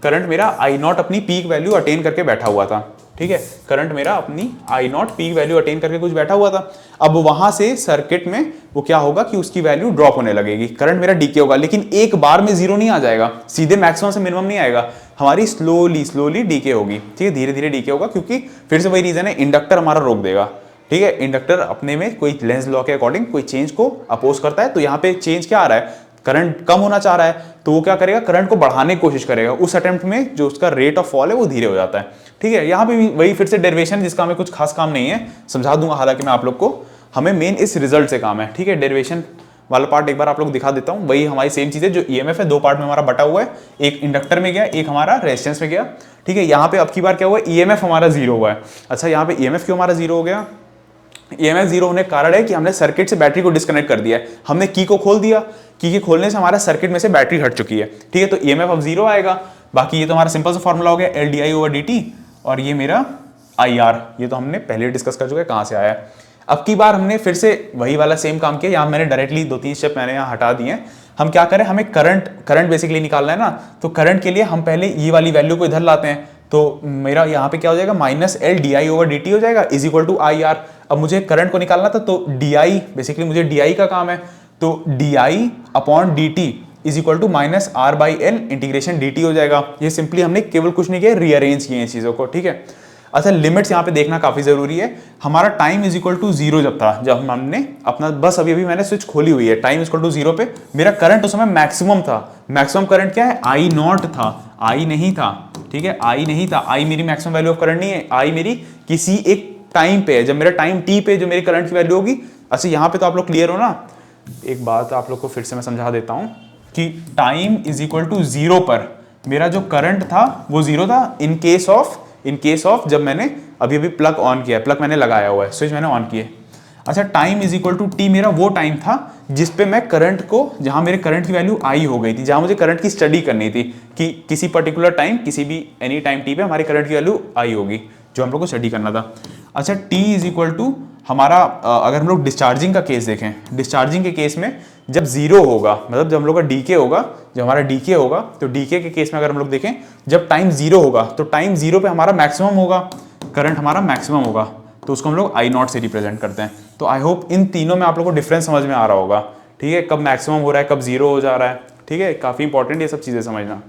करंट मेरा आई नॉट अपनी पीक वैल्यू अटेन करके बैठा हुआ था, ठीक है। करंट मेरा अपनी आई नॉट पीक वैल्यू अटेन करके कुछ बैठा हुआ था। अब वहां से सर्किट में वो क्या होगा कि उसकी वैल्यू ड्रॉप होने लगेगी, करंट मेरा डीके होगा, लेकिन एक बार में जीरो नहीं आ जाएगा, सीधे मैक्सिमम से मिनिमम नहीं आएगा, हमारी स्लोली डीके होगी, ठीक है, धीरे धीरे डीके होगा। क्योंकि फिर से वही रीजन है, इंडक्टर हमारा रोक देगा, ठीक है। इंडक्टर अपने में कोई लेंस लॉ के अकॉर्डिंग कोई चेंज को अपोज करता है। तो यहाँ पे चेंज क्या आ रहा है, करंट कम होना चाह रहा है, तो वो क्या करेगा, करंट को बढ़ाने की कोशिश करेगा। उस अटेम्प्ट में जो उसका रेट ऑफ फॉल है वो धीरे हो जाता है, ठीक है। यहाँ पे भी वही फिर से डेरिवेशन, जिसका हमें कुछ खास काम नहीं है, समझा दूंगा हालांकि मैं आप लोग को, हमें मेन इस रिजल्ट से काम है, ठीक है। डेरिवेशन वाला पार्ट एक बार आप लोग दिखा देता हूं। वही हमारी सेम चीज है, जो ईएमएफ है 2 पार्ट में हमारा बटा हुआ है, एक इंडक्टर में गया, एक हमारा रेजिस्टेंस में गया, ठीक है। यहाँ पे अब की बार क्या हुआ, ईएमएफ हमारा 0 हुआ है। अच्छा, यहाँ पे ईएमएफ क्यों हमारा 0 हो गया, ईएमएफ 0 होने का कारण है कि हमने सर्किट से बैटरी को डिस्कनेक्ट कर दिया है। हमने की को खोल दिया, की के खोलने से हमारा सर्किट में से बैटरी हट चुकी है, ठीक है। तो ईएमएफ अब 0 आएगा। बाकी ये तो हमारा सिंपल सा फॉर्मूला हो गया, LDI/dt, और ये मेरा IR, ये तो हमने पहले डिस्कस कर चुके हैं कहां से आया है। अब की बार हमने फिर से वही वाला सेम काम किया, यहाँ मैंने डायरेक्टली 2-3 स्टेप मैंने यहाँ हटा दिए। हम क्या करें, हमें करंट बेसिकली निकालना है ना, तो करंट के लिए हम पहले ये वाली वैल्यू को इधर लाते हैं। तो मेरा यहाँ पे क्या हो जाएगा, -LDI/dt हो जाएगा इज इक्वल टू IR। अब मुझे करंट को निकालना था, तो DI बेसिकली मुझे DI का काम है, तो DI/dt is equal to -R/L integration dt हो जाएगा। ये सिंपली हमने केवल कुछ नहीं किया, रीअरेंज किए चीजों को, ठीक है। अच्छा, लिमिट्स यहाँ पे देखना काफी जरूरी है। हमारा टाइम इज इक्वल टू 0 जब था, जब हमने अपना बस अभी मैंने स्विच खोली हुई है, टाइम इज इक्वल टू 0 पे मेरा करंट उस समय मैक्सिमम था। मैक्सिमम करंट क्या है, I नॉट था, I नहीं था, ठीक है, I नहीं था। I मेरी मैक्सिमम वैल्यू ऑफ करंट नहीं है, I मेरी किसी एक टाइम पे है, जब मेरा टाइम t पे जो मेरी करंट की वैल्यू होगी। अच्छा, यहाँ पे तो आप लोग क्लियर हो ना। एक बात आप लोग को फिर से मैं समझा देता हूँ कि टाइम इज इक्वल टू 0 पर मेरा जो करंट था वो 0 था इन केस ऑफ जब मैंने अभी प्लग ऑन किया है, प्लग मैंने लगाया हुआ है, स्विच मैंने ऑन किए। अच्छा, time is equal to T मेरा वो टाइम था जिसपे मैं करंट को, जहां मेरे करंट की वैल्यू आई हो गई थी, जहां मुझे करंट की स्टडी करनी थी कि किसी पर्टिकुलर टाइम, किसी भी एनी टाइम टी पे हमारी करंट की वैल्यू आई होगी, जो हम लोग को स्टडी करना था। अच्छा, टी इज इक्वल टू हमारा अगर हम लोग डिस्चार्जिंग का केस देखें, डिस्चार्जिंग के केस में जब जीरो होगा, मतलब जब हम लोग का डीके होगा, जब हमारा डीके होगा, तो डीके के केस में अगर हम लोग देखें जब टाइम जीरो होगा तो टाइम जीरो पे हमारा मैक्सिमम होगा, करंट हमारा मैक्सिमम होगा, तो उसको हम लोग आई नॉट से रिप्रेजेंट करते हैं। तो आई होप इन तीनों में आप लोग को डिफरेंस समझ में आ रहा होगा, ठीक है, कब मैक्सिमम हो रहा है, कब जीरो हो जा रहा है, ठीक है, काफी इंपॉर्टेंट ये सब चीजें समझना।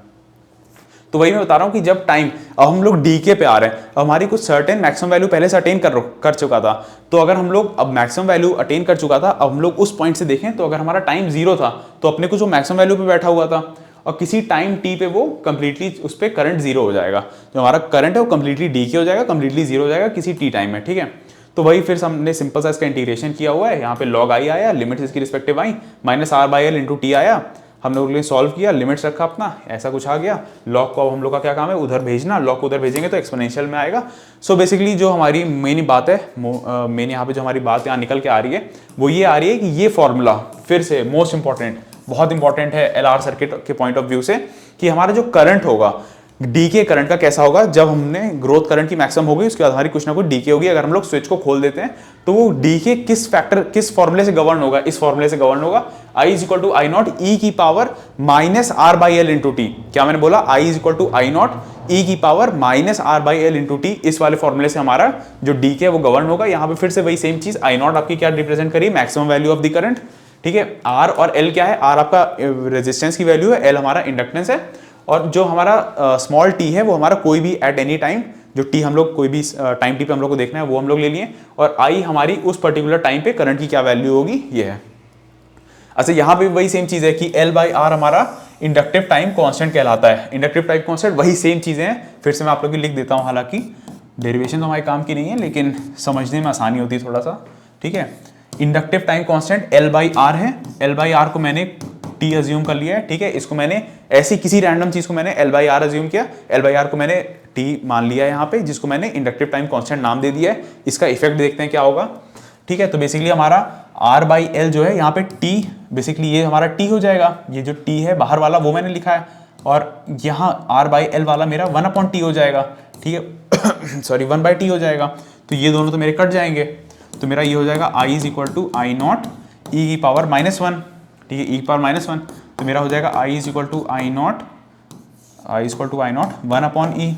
तो वही मैं बता रहा हूँ कि जब टाइम, अब हम लोग डीके पे आ रहे हैं, अब हमारी कुछ सर्टेन मैक्सिमम वैल्यू पहले से अटेन कर चुका था, तो अगर हम लोग अब मैक्सिमम वैल्यू अटेन कर चुका था, अब हम लोग उस पॉइंट से देखें तो अगर हमारा टाइम जीरो था तो अपने को जो मैक्सिमम वैल्यू पे बैठा हुआ था, और किसी टाइम टी पे वो कंप्लीटली उस पर करंट जीरो हो जाएगा, जो हमारा करंट है वो कंप्लीटली डीके हो जाएगा, कंप्लीटली जीरो हो जाएगा किसी टी टाइम में, ठीक है। तो वही फिर हमने सिंपल सा इसका इंटीग्रेशन किया हुआ है, यहाँ पे लॉग आई आया, लिमिट्स इसकी respective I, minus R by L into T आया, हम लोग ने सॉल्व किया, लिमिट्स रखा अपना, ऐसा कुछ आ गया, लॉग को अब हम लोग का क्या काम है, उधर भेजना, लॉग को उधर भेजेंगे तो एक्सपोनेंशियल में आएगा। सो बेसिकली जो हमारी मेन बात है, मेन यहाँ पे जो हमारी बात यहाँ निकल के आ रही है वो ये आ रही है कि ये फॉर्मूला फिर से मोस्ट इंपॉर्टेंट, बहुत इंपॉर्टेंट है एलआर सर्किट के पॉइंट ऑफ व्यू से, कि हमारा जो करंट होगा, डीके करंट का कैसा होगा, जब हमने ग्रोथ करंट की मैक्सिमम होगी उसके बाद हमारी कुछ ना कुछ डीके होगी। अगर हम लोग स्विच को खोल देते हैं तो वो डीके किस फैक्टर, किस फॉर्मूले से गवर्न होगा, इस फॉर्मूले से गवर्न होगा, I is equal to I naught e की power minus R by L into t. क्या मैंने बोला, I is equal to I naught e की power minus R by L into t, इस वाले फॉर्मूले से हमारा जो डीके है वो गवर्न होगा। यहाँ पे फिर से वही सेम चीज, आई नॉट आपकी क्या रिप्रेजेंट करिए, maximum value of the current, ठीक है। आर और एल क्या है, आर आपका रेजिस्टेंस की वैल्यू है, एल हमारा इंडक्टेंस है, और जो हमारा स्मॉल टी है वो हमारा कोई भी एट एनी टाइम, जो टी हम लोग कोई भी टाइम टी पे हम लोग को देखना है वो हम लोग ले लिए, और आई हमारी उस पर्टिकुलर टाइम पे करंट की क्या वैल्यू होगी ये है। अच्छा, यहाँ पे वही सेम चीज है कि एल बाई आर हमारा इंडक्टिव टाइम कांस्टेंट कहलाता है, इंडक्टिव टाइम कांस्टेंट, वही सेम चीजें हैं, फिर से मैं आप लोग की लिख देता हूँ, हालांकि डेरिवेशन तो हमारे काम की नहीं है लेकिन समझने में आसानी होती है थोड़ा सा, ठीक है। Inductive time constant L by R है, एल बाई आर को मैंने टी अज्यूम कर लिया है, ठीक है, इसको मैंने ऐसी किसी रैंडम चीज को मैंने एल बाई आर अज्यूम किया, एल बाई आर को मैंने टी मान लिया है यहाँ पे, जिसको मैंने इंडक्टिव टाइम कांस्टेंट नाम दे दिया है। इसका इफेक्ट देखते हैं क्या होगा, ठीक है। तो बेसिकली हमारा आर बाई एल जो है यहाँ पे टी, बेसिकली ये हमारा टी हो जाएगा, ये जो टी है बाहर वाला वो मैंने लिखा है, और यहाँ आर बाई एल वाला मेरा 1/t हो जाएगा, ठीक है, सॉरी 1/t हो जाएगा, तो ये दोनों तो मेरे कट जाएंगे, तो मेरा ये हो जाएगा I is equal to I naught e की पावर -1, ठीक है, ई की पावर -1, तो मेरा हो जाएगा I is equal to I naught 1/e,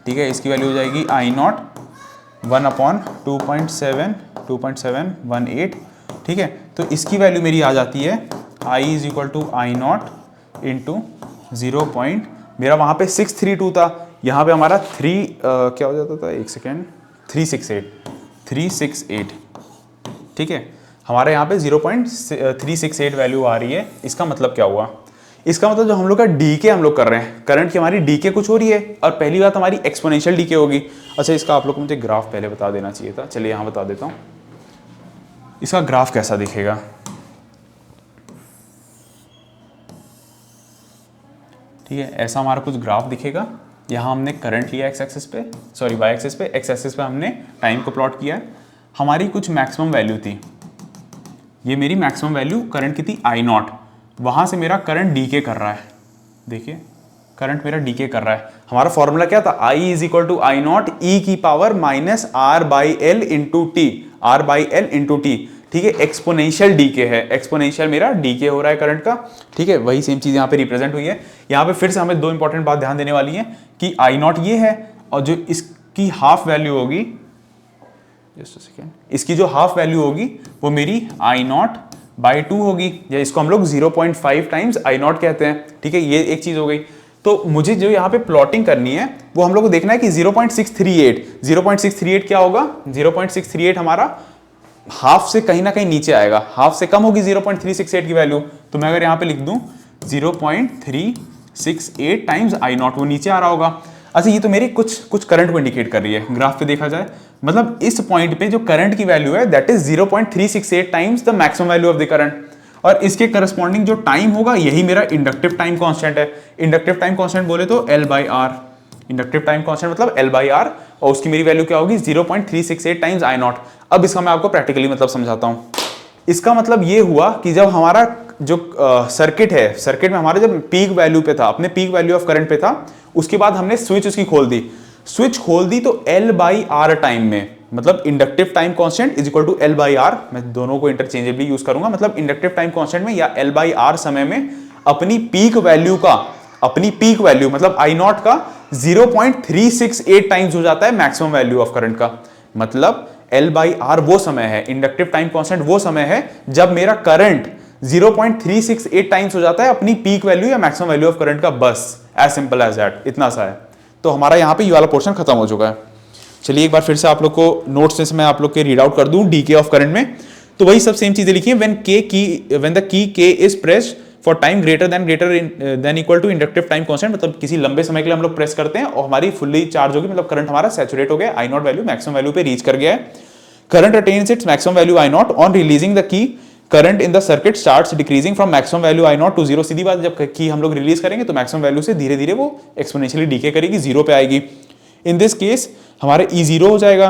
ठीक है, इसकी वैल्यू हो जाएगी आई नॉट 1/2.718, ठीक है। तो इसकी वैल्यू मेरी आ जाती है I is equal to I naught into 0. मेरा वहाँ पे 632 था, यहाँ पे हमारा 3 क्या हो जाता था, एक सेकेंड, 368, ठीक है, हमारे यहाँ पे 0.368 वैल्यू आ रही है। इसका मतलब क्या हुआ, इसका मतलब जो हम लोग का डीके हम लोग कर रहे हैं, करंट की हमारी डीके कुछ हो रही है, और पहली बात हमारी एक्सपोनेंशियल डीके होगी। अच्छा, इसका आप लोग को मुझे ग्राफ पहले बता देना चाहिए था, चलिए यहाँ बता देता हूँ इसका ग्राफ कैसा दिखेगा। ठीक है, ऐसा हमारा कुछ ग्राफ दिखेगा। यहाँ हमने करंट लिया एक्स एक्सिस पे, सॉरी वाई एक्सिस पे, एक्स एक्सिस पे हमने टाइम को प्लॉट किया है। हमारी कुछ मैक्सिमम वैल्यू थी, ये मेरी मैक्सिमम वैल्यू करंट की थी आई नॉट, वहाँ से मेरा करंट डीके कर रहा है, देखिए करंट मेरा डीके कर रहा है। हमारा फॉर्मूला क्या था, I is equal to I naught e की power minus R by L into t, R by L into t, ठीक है, एक्सपोनेंशियल डीके है, एक्सपोनेंशियल मेरा डीके हो रहा है करंट का, ठीक है। वही सेम चीज यहाँ पे रिप्रेजेंट हुई है। यहाँ पे फिर से हमें दो इंपॉर्टेंट बात ध्यान देने वाली है कि आई नॉट ये है, और जो इसकी हाफ वैल्यू होगी, जस्ट अ सेकेंड, इसकी जो हाफ वैल्यू होगी वो मेरी आई नॉट बाई 2 होगी, या इसको हम लोग 0.5 टाइम्स आई नॉट कहते हैं, ठीक है। ये एक चीज हो गई। तो मुझे जो यहाँ पे प्लॉटिंग करनी है वो हम लोग को देखना है कि 0.638 क्या होगा, 0.638 हमारा हाफ से कहीं ना कहीं नीचे आएगा, हाफ से कम होगी 0.368 की वैल्यू। तो मैं अगर यहाँ पे लिख दूं 0.368 टाइम्स आई नॉट, वो नीचे आ रहा होगा। अच्छा, ये तो मेरी कुछ करंट को इंडिकेट कर रही है। ग्राफ पे देखा जाए, मतलब इस पॉइंट पे जो करंट की वैल्यू है that is 0.368 times the maximum value of the current, और इसके करस्पॉन्डिंग जो टाइम होगा यही मेरा इंडक्टिव टाइम कांस्टेंट है। इंडक्टिव टाइम कांस्टेंट बोले तो L by R, inductive time constant मतलब L बाई आर, और उसकी मेरी वैल्यू क्या होगी 0.368 टाइम्स आई नॉट। अब इसका मैं आपको प्रैक्टिकली मतलब समझाता हूं। इसका मतलब ये हुआ कि जब हमारा जो सर्किट है, सर्किट में हमारा जब पीक वैल्यू पे था, अपने पीक वैल्यू ऑफ करंट पे था, उसके बाद हमने स्विच उसकी खोल दी, स्विच खोल दी तो L बाई आर टाइम में मतलब inductive time constant is equal to L by R, मैं दोनों को इंटरचेंजेबली यूज करूंगा, मतलब इंडक्टिव टाइम कांस्टेंट में या एल बाई आर समय में अपनी पीक वैल्यू मतलब आई नॉट का 0.368 टाइम्स हो जाता है मैक्सिमम वैल्यू ऑफ करंट का। मतलब एल बाई आर वो समय है, इंडक्टिव टाइम कांस्टेंट वो समय है जब मेरा करंट 0.368 टाइम्स हो जाता है अपनी पीक वैल्यू या मैक्सिमम वैल्यू ऑफ करंट का, बस एज सिंपल एज दैट, इतना सा है। तो हमारा यहां पे ये वाला पोर्शन खत्म हो चुका है। चलिए एक बार फिर से आप लोग को नोट्स से मैं आप लोग के रीड आउट कर दूं डीके ऑफ करंट में, तो वही सब सेम चीजें लिखी है। When the key is pressed for time greater than equal to inductive time constant, मतलब किसी लंबे समय के लिए हम लोग प्रेस करते हैं और हमारी फुल्ली चार्ज होगी, मतलब करंट हमारा सैचुरेट हो गया, I naught value maximum value पे रीच कर गया है। Current attains its maximum value I naught on releasing the key, current in the circuit starts decreasing from maximum value I naught to zero. सीधी बात, जब की हम लोग रिलीज करेंगे तो मैक्सिमम वैल्यू से धीरे धीरे वो एक्सपोनेंशियली डीके करेगी, जीरो पे आएगी। इन दिस केस हमारे ई जीरो हो जाएगा,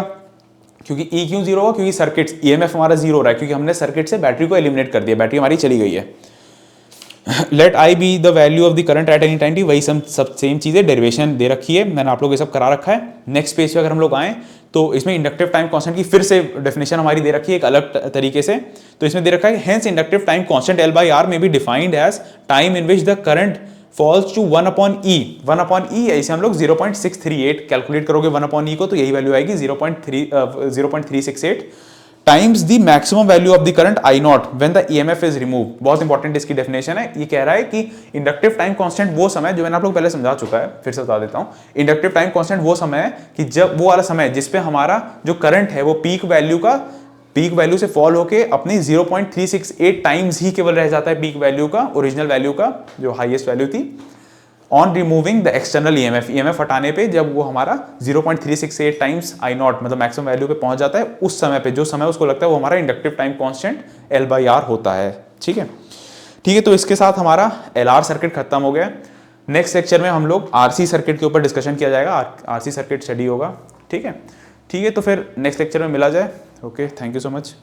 क्योंकि ई क्यों जीरो होगा, क्योंकि सर्किट ईएमएफ हमारा जीरो हो रहा है, क्योंकि हमने सर्किट से बैटरी को एलिमिनेट कर दिया, बैटरी हमारी चली गई है। Let I be the value of the current at any time T, वही सब सेम चीजें, डेरिवेशन दे रखी है, मैंने आप लोग ये सब करा रखा है। नेक्स्ट पेज पे अगर हम लोग आए तो इसमें इंडक्टिव टाइम कांस्टेंट की फिर से डेफिनेशन हमारी दे रखी है एक अलग तरीके से। तो इसमें दे रखा है hence inductive time constant L by R में be defined as time in which the current falls to 1 upon e. 1 upon e ऐसे हम लोग 0.638 कैलकुलेट करोगे 1 अपॉन ई को, तो यही वैल्यू आएगी 0.368 times the maximum value of the current I not when the EMF is remove. बहुत इंपॉर्टेंट इसकी डेफिनेशन है। ये कह रहा है कि इंडक्टिव टाइम कांस्टेंट वो समय, जो मैंने आप लोग पहले समझा चुका है, फिर से बता देता हूं। इंडक्टिव टाइम कांस्टेंट वो समय है कि जब वो वाला समय जिसपे हमारा जो करंट है वो पीक वैल्यू से फॉल होके अपनी 0.368 टाइम्स ही केवल रह जाता है पीक वैल्यू का, ओरिजिनल वैल्यू का जो हाईएस्ट वैल्यू थी। On removing the external EMF हटाने पे जब वो हमारा 0.368 टाइम्स आई नॉट मतलब मैक्सिमम वैल्यू पे पहुंच जाता है, उस समय पे जो समय उसको लगता है वो हमारा inductive time constant L by R होता है। ठीक है, तो इसके साथ हमारा एलआर सर्किट खत्म हो गया। नेक्स्ट लेक्चर में हम लोग आरसी सर्किट के ऊपर डिस्कशन किया जाएगा, आरसी सर्किट स्टडी होगा। ठीक है, तो फिर नेक्स्ट लेक्चर में मिला जाए। Okay, thank you so much.